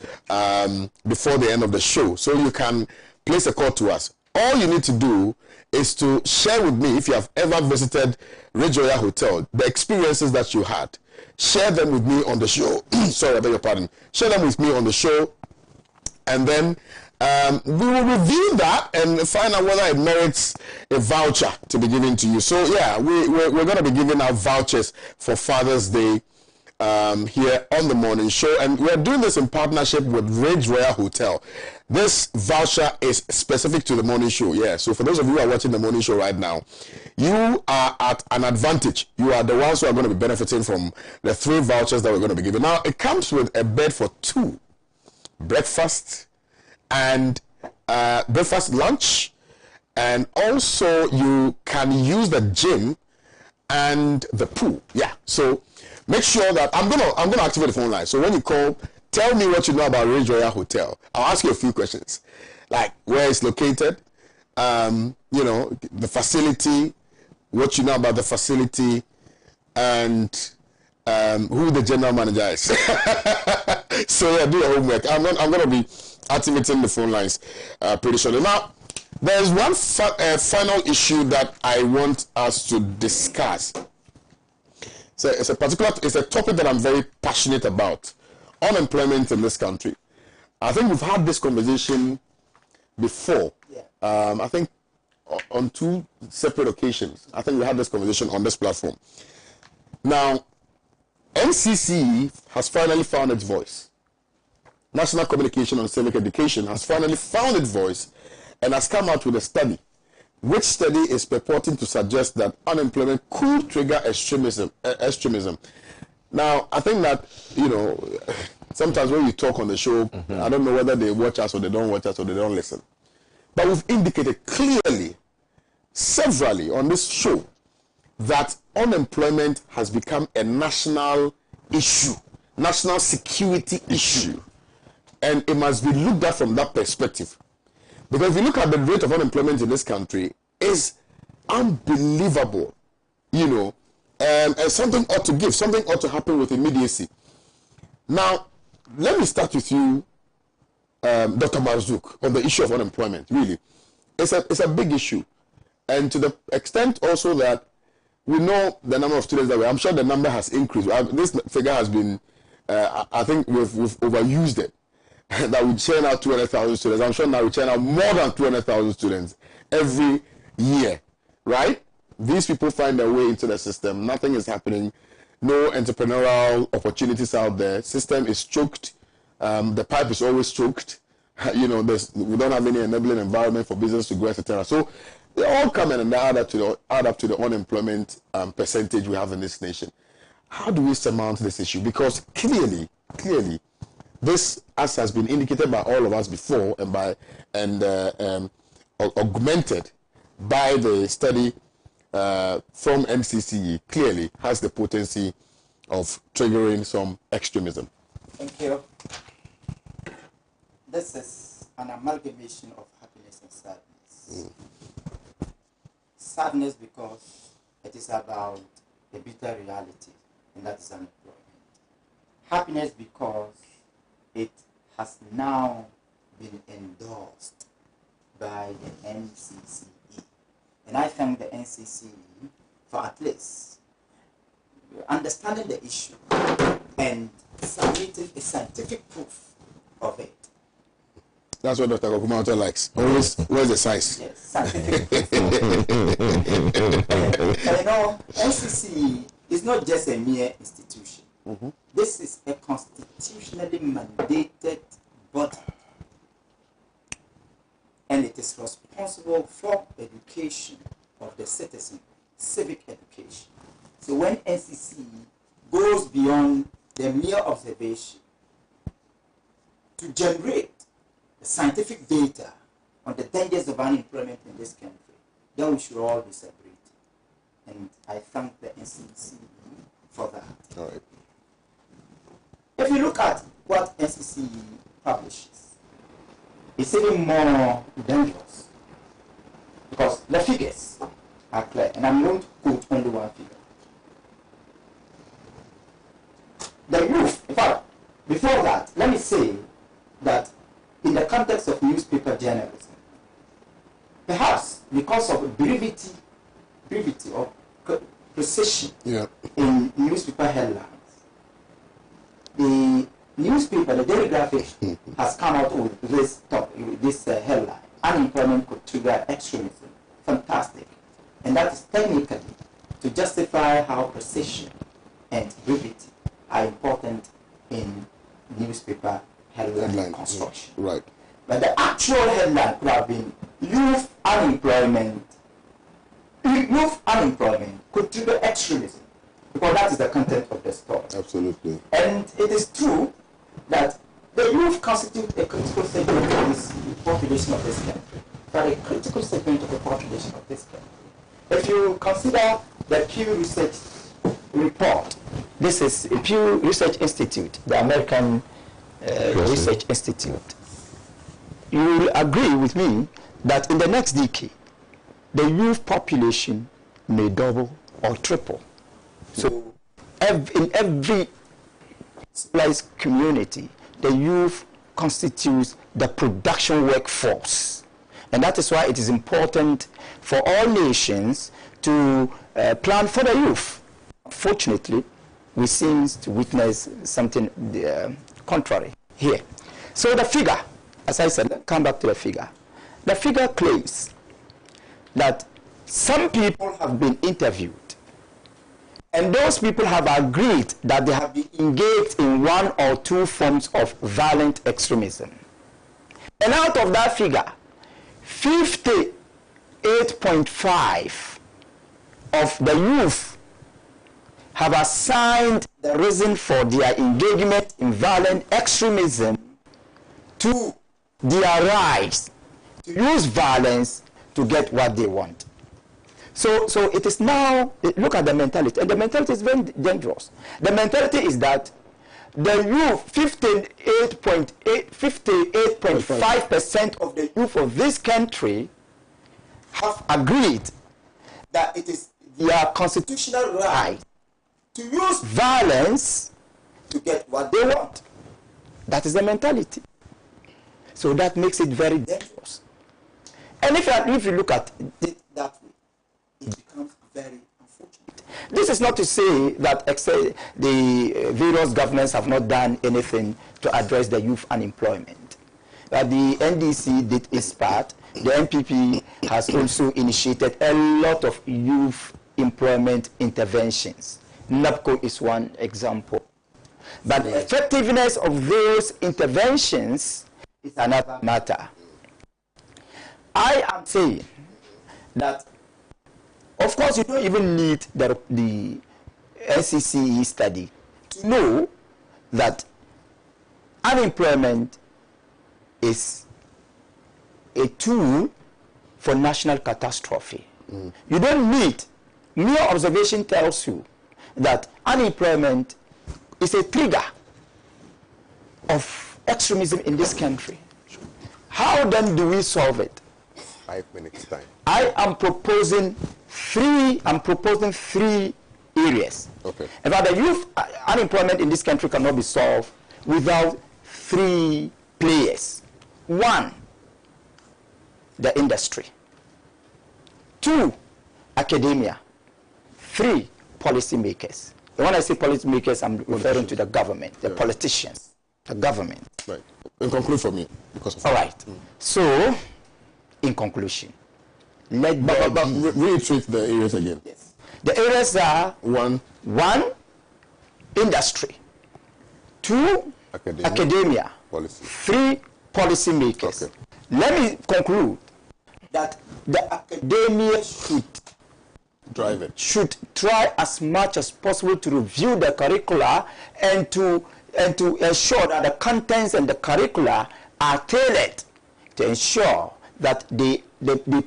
before the end of the show. So you can place a call to us. All you need to do is to share with me, if you have ever visited Ridge Royal Hotel, the experiences that you had. Share them with me on the show. Sorry, I beg your pardon. Share them with me on the show. And then we will review that and find out whether it merits a voucher to be given to you. So yeah, we're going to be giving out vouchers for Father's Day here on the morning show, and we're doing this in partnership with Ridge Royal Hotel. This voucher is specific to the morning show. Yeah, so for those of you who are watching the morning show right now, you are at an advantage. You are the ones who are going to be benefiting from the 3 vouchers that we're going to be giving. Now, it comes with a bed for 2. Breakfast and breakfast, lunch, and also you can use the gym and the pool. Yeah, so make sure that I'm gonna activate the phone line. So when you call, tell me what you know about Ridge Royal Hotel. I'll ask you a few questions, like where it's located, you know, the facility, what you know about the facility, and who the general manager is. So yeah, do your homework. I'm going to be activating the phone lines pretty shortly. Now, there's one final issue that I want us to discuss. So it's a topic that I'm very passionate about. Unemployment in this country. I think we've had this conversation before. Yeah. I think on 2 separate occasions. I think we had this conversation on this platform. Now, NCC has finally found its voice. National Communication on Civic Education has finally found its voice and has come out with a study, which study is purporting to suggest that unemployment could trigger extremism. Now, I think that, you know, sometimes when we talk on the show, I don't know whether they watch us or they don't watch us or they don't listen. But we've indicated clearly, severally on this show, that unemployment has become a national issue, national security issue. And it must be looked at from that perspective. Because if you look at the rate of unemployment in this country, is unbelievable, you know, and something ought to give, something ought to happen with immediacy. Now, let me start with you, Dr. Marzouk on the issue of unemployment. Really, it's a big issue, and to the extent also that we know the number of students that I'm sure the number has increased. This figure has been, I think we've overused it. That we churn out 200,000 students. I'm sure now we churn out more than 200,000 students every year, right? These people find their way into the system. Nothing is happening. No entrepreneurial opportunities out there. System is choked. The pipe is always choked. We don't have any enabling environment for business to grow, etc. So they all come in and they add up to the unemployment percentage we have in this nation. How do we surmount this issue? Because clearly, this, as has been indicated by all of us before, and augmented by the study from NCCE, clearly has the potency of triggering some extremism. Thank you. This is an amalgamation of happiness and sadness. Sadness because it is about a bitter reality, and that is unemployment. Happiness because it has now been endorsed by the NCCE. And I thank the NCCE for at least understanding the issue and submitting a scientific proof of it. That's what Dr. Kokumauta likes. Always, where's the size? Yes, scientific proof. NCCE is not just a mere institution. This is a constitutionally mandated body, and it is responsible for education of the citizen, civic education. So when NCCE goes beyond the mere observation to generate the scientific data on the dangers of unemployment in this country, then we should all be celebrating. And I thank the NCCE for that. All right. If you look at what NCCE publishes, it's even more dangerous because the figures are clear, and I'm going to quote only one figure. The youth, in fact, before that, let me say that in the context of newspaper journalism, perhaps because of brevity or precision in newspaper headlines, the newspaper, the Daily Graphic, has come out with this topic, this headline: unemployment could trigger extremism. Fantastic. And that is technically to justify how precision and brevity are important in newspaper headline construction. Yeah. Right. But the actual headline could have been youth unemployment could trigger extremism, because that is the content of the story. Absolutely. And it is true that the youth constitute a critical segment of this population of this country. But a critical segment of the population of this country. If you consider the Pew Research report, this is a Pew Research Institute, the American Research Institute, you will agree with me that in the next decade, the youth population may double or triple. So in every civilized community, the youth constitutes the production workforce. And that is why it is important for all nations to plan for the youth. Unfortunately, we seem to witness something contrary here. So the figure, as I said, let's come back to the figure. The figure claims that some people have been interviewed, and those people have agreed that they have been engaged in one or two forms of violent extremism. And out of that figure, 58.5 of the youth have assigned the reason for their engagement in violent extremism to their rise to use violence to get what they want. So it is now, look at the mentality, and the mentality is very dangerous. The mentality is that the youth, 58.5% of the youth of this country have agreed that it is their constitutional right to use violence to get what they want. That is the mentality. So that makes it very dangerous. And if you look at it that way, it becomes very unfortunate. This is not to say that the various governments have not done anything to address the youth unemployment. But the NDC did its part. The NPP has also initiated a lot of youth employment interventions. NAPCO is one example. But the effectiveness of those interventions is another matter. I am saying that, of course, you don't even need the NCCE study to know that unemployment is a tool for national catastrophe. You don't need, mere observation tells you that unemployment is a trigger of extremism in this country. How then do we solve it? 5 minutes time. I am proposing three areas. Okay. In fact, the youth unemployment in this country cannot be solved without three players. One, the industry. Two, academia. Three, policymakers. And when I say policymakers, I'm referring to the government, the politicians, the government. Right. And conclude for me. Because of all right. So, in conclusion, but reiterate the areas again. Yes. The areas are one, industry. Two, academia. Policy. Three, policymakers. Okay. Let me conclude that the academia should try as much as possible to review the curricula and to ensure that the contents and the curricula are tailored to ensure that they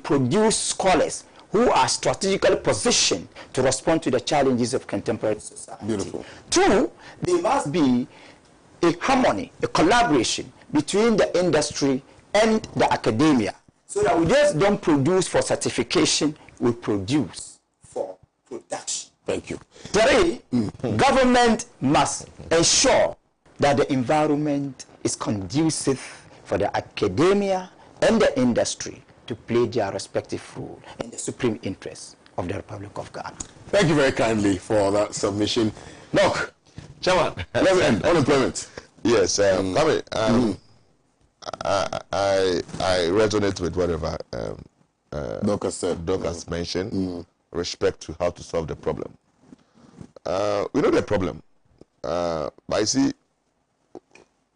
produce scholars who are strategically positioned to respond to the challenges of contemporary society. Beautiful. Two, there must be a harmony, a collaboration between the industry and the academia, so that we just don't produce for certification, we produce for production. Thank you. Three, government must ensure that the environment is conducive for the academia and the industry to play their respective role in the supreme interest of the Republic of Ghana. Thank you very kindly for that submission. Doc, Chairman, let's end. Unemployment. Yes, I resonate with whatever Doc has said. Doc has mentioned, respect to how to solve the problem. We know the problem, but I see,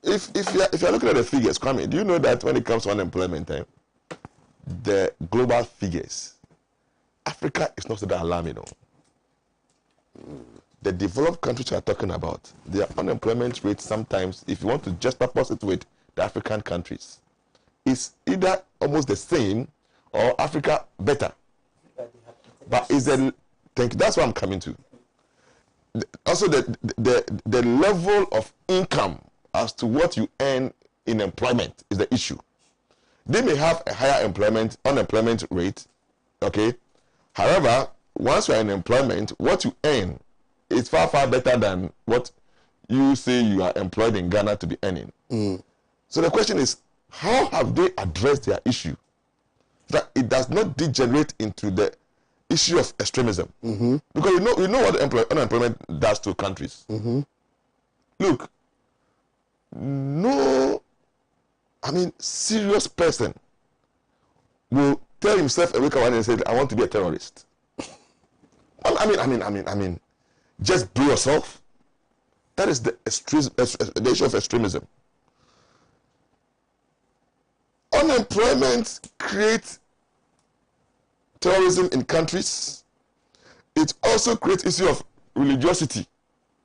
if you're looking at the figures, Kwame, do you know that when it comes to unemployment, the global figures, Africa is not so that alarming. The developed countries are talking about, their unemployment rate sometimes, if you want to juxtapose it with the African countries, is either almost the same or Africa better. But is that's what I'm coming to. Also, the level of income as to what you earn in employment is the issue. They may have a higher unemployment rate, okay? However, once you're in employment, what you earn is far, far better than what you say you are employed in Ghana to be earning. So the question is, how have they addressed their issue that it does not degenerate into the issue of extremism? Because you know what unemployment does to countries. Look, no, serious person will tell himself a week away and say, I want to be a terrorist. Just do yourself. That is the issue of extremism. Unemployment creates terrorism in countries. It also creates issue of religiosity.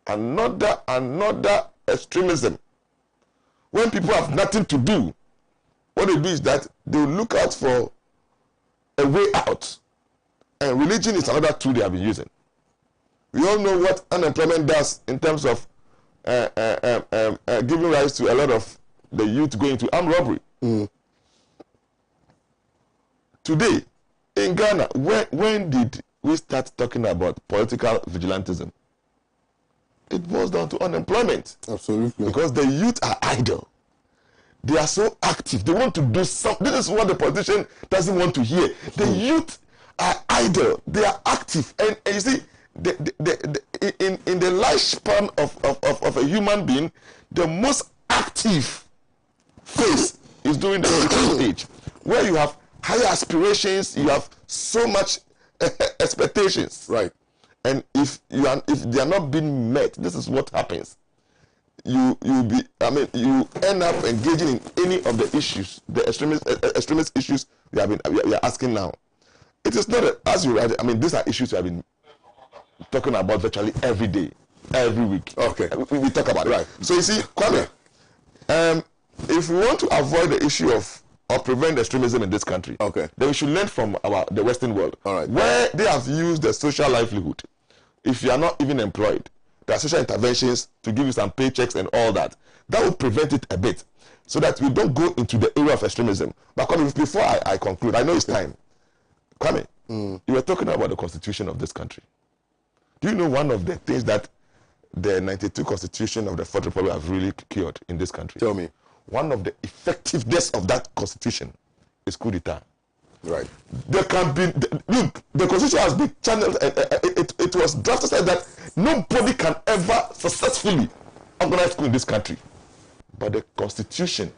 Another extremism. When people have nothing to do, what they do is that they will look out for a way out. And religion is another tool they have been using. We all know what unemployment does in terms of giving rise to a lot of the youth going to armed robbery. Today, in Ghana, when did we start talking about political vigilantism? It boils down to unemployment. Absolutely. Because the youth are idle. They are so active. They want to do something. This is what the politician doesn't want to hear. The youth are idle. They are active. And you see, in the lifespan of a human being, the most active phase is during the youth age, where you have higher aspirations, you have so much expectations. Right. And if they are not being met, this is what happens. You end up engaging in any of the issues, the extremist issues we are asking now. It is not these are issues we have been talking about virtually every day, every week. Okay, we talk about it. Right. So you see, Kwame, if we want to avoid the issue or prevent extremism in this country, okay, then we should learn from the Western world, all right, where they have used the social livelihood. If you are not even employed, there are social interventions to give you some paychecks and all that. That will prevent it a bit, so that we don't go into the area of extremism. But Kwame, before I conclude, I know it's time. Kwame, you were talking about the constitution of this country. Do you know one of the things that the 92 constitution of the Fourth Republic have really cured in this country? Tell me. One of the effectiveness of that constitution is coup d'etat. Right. There can be the constitution has been channeled. It was drafted like that nobody can ever successfully organize coup in this country, but the constitution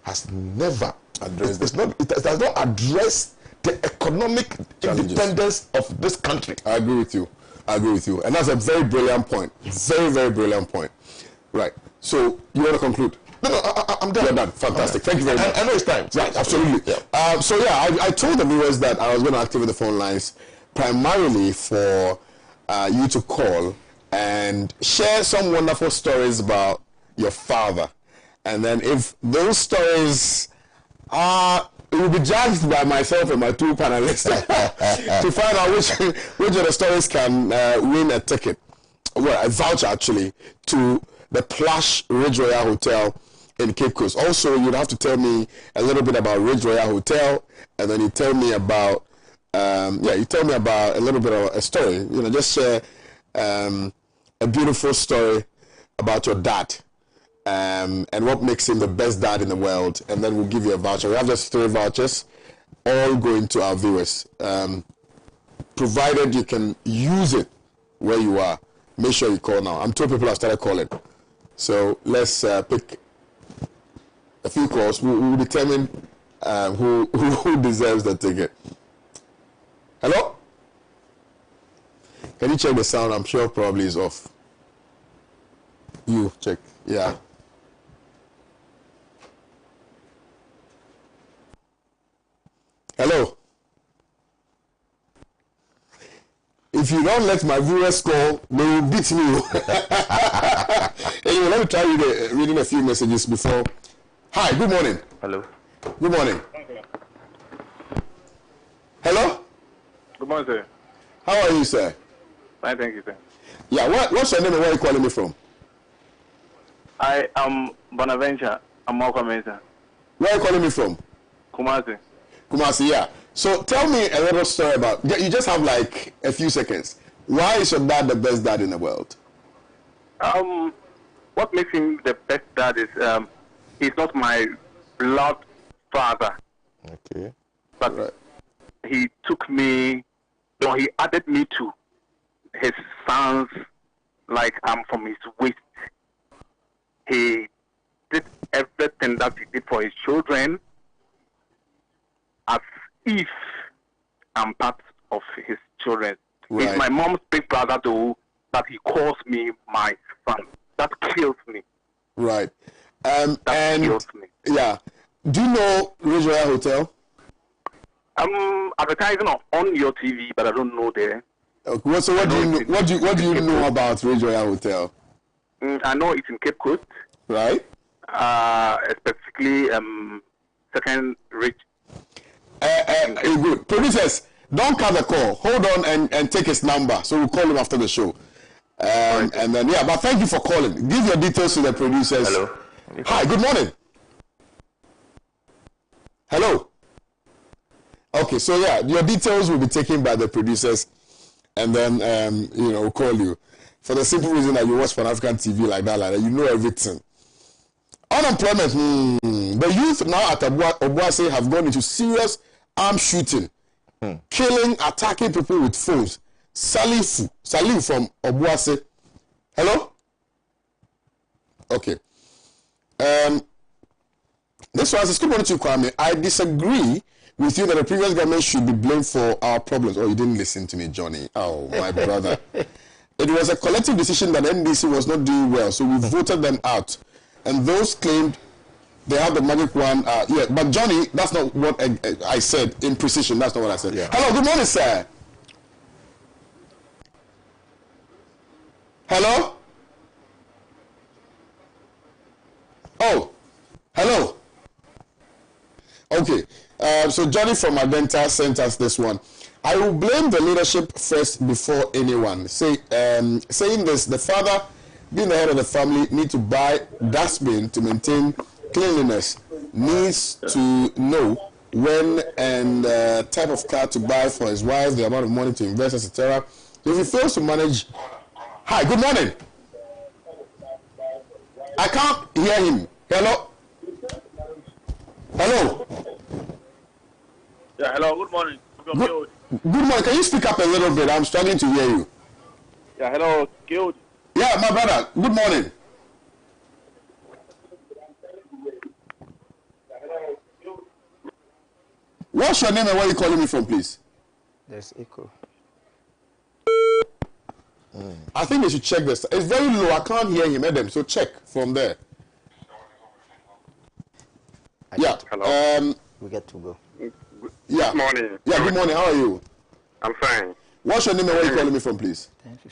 has never addressed. It does not address the economic independence of this country. I agree with you, and that's a very brilliant point. Very, very brilliant point. Right. So you want to conclude? No, I'm done. You're done. Fantastic. Thank you very much. I know it's time. Right, absolutely. Yeah. I told the viewers that I was going to activate the phone lines primarily for you to call and share some wonderful stories about your father. And then if those stories it will be judged by myself and my two panelists to find out which of the stories can win a ticket, well, a voucher actually, to the plush Ridge Royal Hotel in Cape Coast. Also, you'd have to tell me a little bit about Ridge Royal Hotel, and then you tell me about a little bit of a story. You know, just share a beautiful story about your dad, and what makes him the best dad in the world, and then we'll give you a voucher. We have just 3 vouchers, all going to our viewers. Provided you can use it where you are, make sure you call now. I'm told people have started calling. So let's pick a few calls. We will determine who deserves the ticket. Hello? Can you check the sound? I'm sure probably is off. You check. Yeah. Hello? If you don't let my viewers call, they will beat me. Anyway, let me try reading a few messages before. Hi, good morning. Hello. Good morning. Hello? Good morning, sir. How are you, sir? Fine, thank you, sir. Yeah, what's your name and where are you calling me from? I am Bonaventure. I'm Kwame, sir. Where are you calling me from? Kumasi. Kumasi, yeah. So tell me a little story about, you just have like a few seconds. Why is your dad the best dad in the world? What makes him the best dad is he's not my blood father. Okay. But right. He took me, he added me to his sons like I'm from his waist. He did everything that he did for his children as if I'm part of his children. Right. He's my mom's big brother, though, that he calls me my son. That kills me. Right. That kills me. Yeah. Do you know Ridge Royal Hotel? I'm advertising on your TV, but I don't know there. Okay. So what do you know about Ridge Royal Hotel? I know it's in Cape Coast. Right. Specifically, Second Ridge. Good. Producers, don't cut the call. Hold on and take his number. So we'll call him after the show. Right. And then, yeah, but thank you for calling. Give your details to the producers. Hello. Hi, good morning. Hello. Okay, so yeah, your details will be taken by the producers, and then, we'll call you. For the simple reason that you watch Pan African TV like that, you know everything. Unemployment. The youth now at Obuasi have gone into serious armed shooting, killing, attacking people with phones. Salif from Obuasi. Hello? Okay. This one says, good morning to you, Kwame. I disagree with you that the previous government should be blamed for our problems. Oh, you didn't listen to me, Johnny. Oh, my brother. It was a collective decision that NDC was not doing well, so we voted them out. And those claimed they have the magic one. Yeah, but Johnny, that's not what I said in precision. That's not what I said. Yeah. Hello, good morning, sir. Hello? Oh, hello. Okay, so Johnny from Adenta sent us this one. I will blame the leadership first before anyone. Saying this, the father, being the head of the family, need to buy dustbin to maintain cleanliness, needs to know when and type of car to buy for his wife, the amount of money to invest, etc. So if he fails to manage... Hi, good morning. I can't hear him. Hello? Hello? Yeah, hello, good morning. Good morning. Can you speak up a little bit? I'm struggling to hear you. Yeah, hello, Guild. Yeah, my brother. Good morning. What's your name and where are you calling me from, please? There's echo. I think they should check this. It's very low. I can't hear him, Adam. So check from there. Yeah. Hello. We get to go. Yeah. Good morning. Yeah. Good morning. How are you? I'm fine. What's your name and where are you calling me from, please?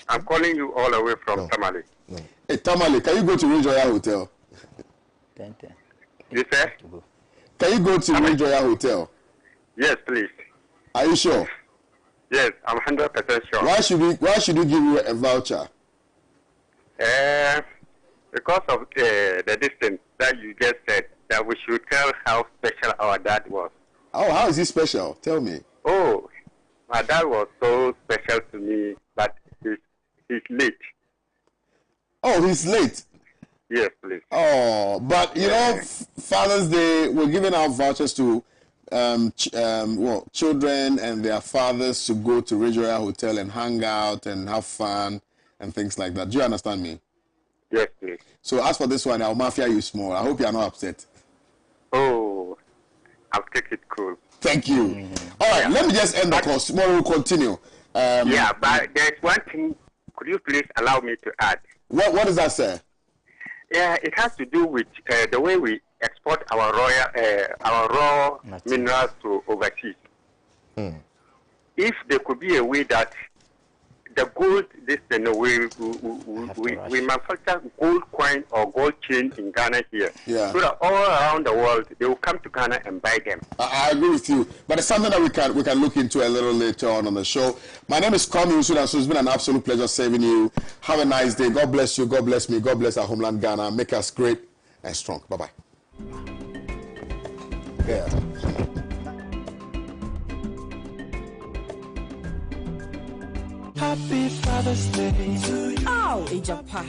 I'm calling you all the way from Tamale. Hey, Tamale, can you go to Range Royal Hotel? 10. You say? Can you go to Range Royal Hotel? Yes, please. Are you sure? Yes, I'm 100% sure. Why should we give you a voucher? Because of the distance that you just said, that we should tell how special our dad was. Oh, how is he special? Tell me. Oh, my dad was so special to me, but he's late. Oh, he's late. Yes, please. Oh, but you know, Father's Day, we're giving out vouchers to children and their fathers to go to Range Royal Hotel and hang out and have fun and things like that. Do you understand me? Yes, please. So as for this one, I'll mafia you small. I hope you are not upset. Oh, I'll take it cool. Thank you. All right, let me just end the call. Tomorrow we'll continue. Yeah, but there's one thing. Could you please allow me to add? What does that say? Yeah, it has to do with the way we export our raw minerals to overseas. If there could be a way that the gold, we manufacture gold coin or gold chain in Ghana here, so that all around the world they will come to Ghana and buy them. I agree with you, but it's something that we can look into a little later on the show. My name is Kwame Owusu, so it's been an absolute pleasure serving you. Have a nice day. God bless you. God bless me. God bless our homeland Ghana. Make us great and strong. Bye bye. Yeah. Happy Father's Day to you. Ow, Ejapa.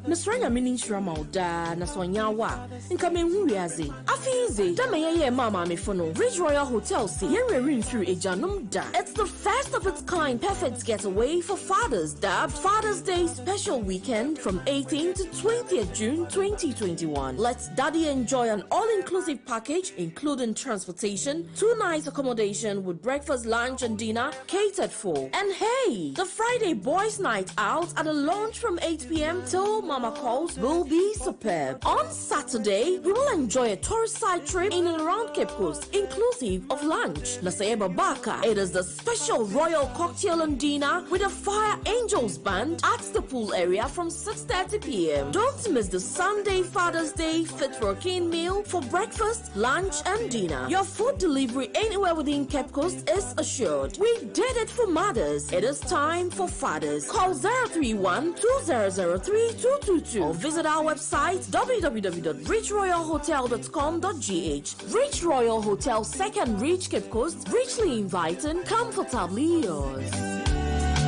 Nasranya ministra mauda na sonyawa. Nka menhu wiaze. Afize, da meye mama me fono. Ridge Royal Hotel si yenre rin through ejanum da. It's the first of its kind perfect getaway for fathers, dubbed Father's Day special weekend from 18th to 20th June 2021. Let's daddy enjoy an all-inclusive package including transportation, 2 nights accommodation with breakfast, lunch and dinner catered for. And hey, the Friday boys night out at a launch from 8 p.m. till Mama calls will be superb. On Saturday, we will enjoy a tourist side trip in and around Cape Coast, inclusive of lunch. Nasayeba Baka, it is the special royal cocktail and dinner with a Fire Angels band at the pool area from 6:30 p.m. Don't miss the Sunday Father's Day fit working meal for breakfast, lunch, and dinner. Your food delivery anywhere within Cape Coast is assured. We did it for mothers. It is time for fathers. Call 031-2003-222 or visit our website www.richroyalhotel.com.gh. Rich Royal Hotel, second Reach Cape Coast, richly inviting, comfortably yours.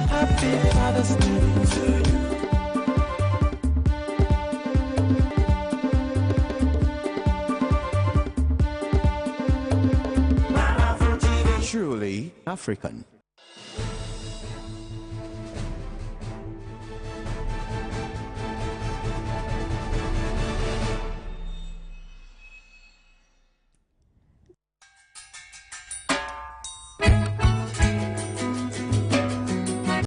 Happy Father's Day to you. African.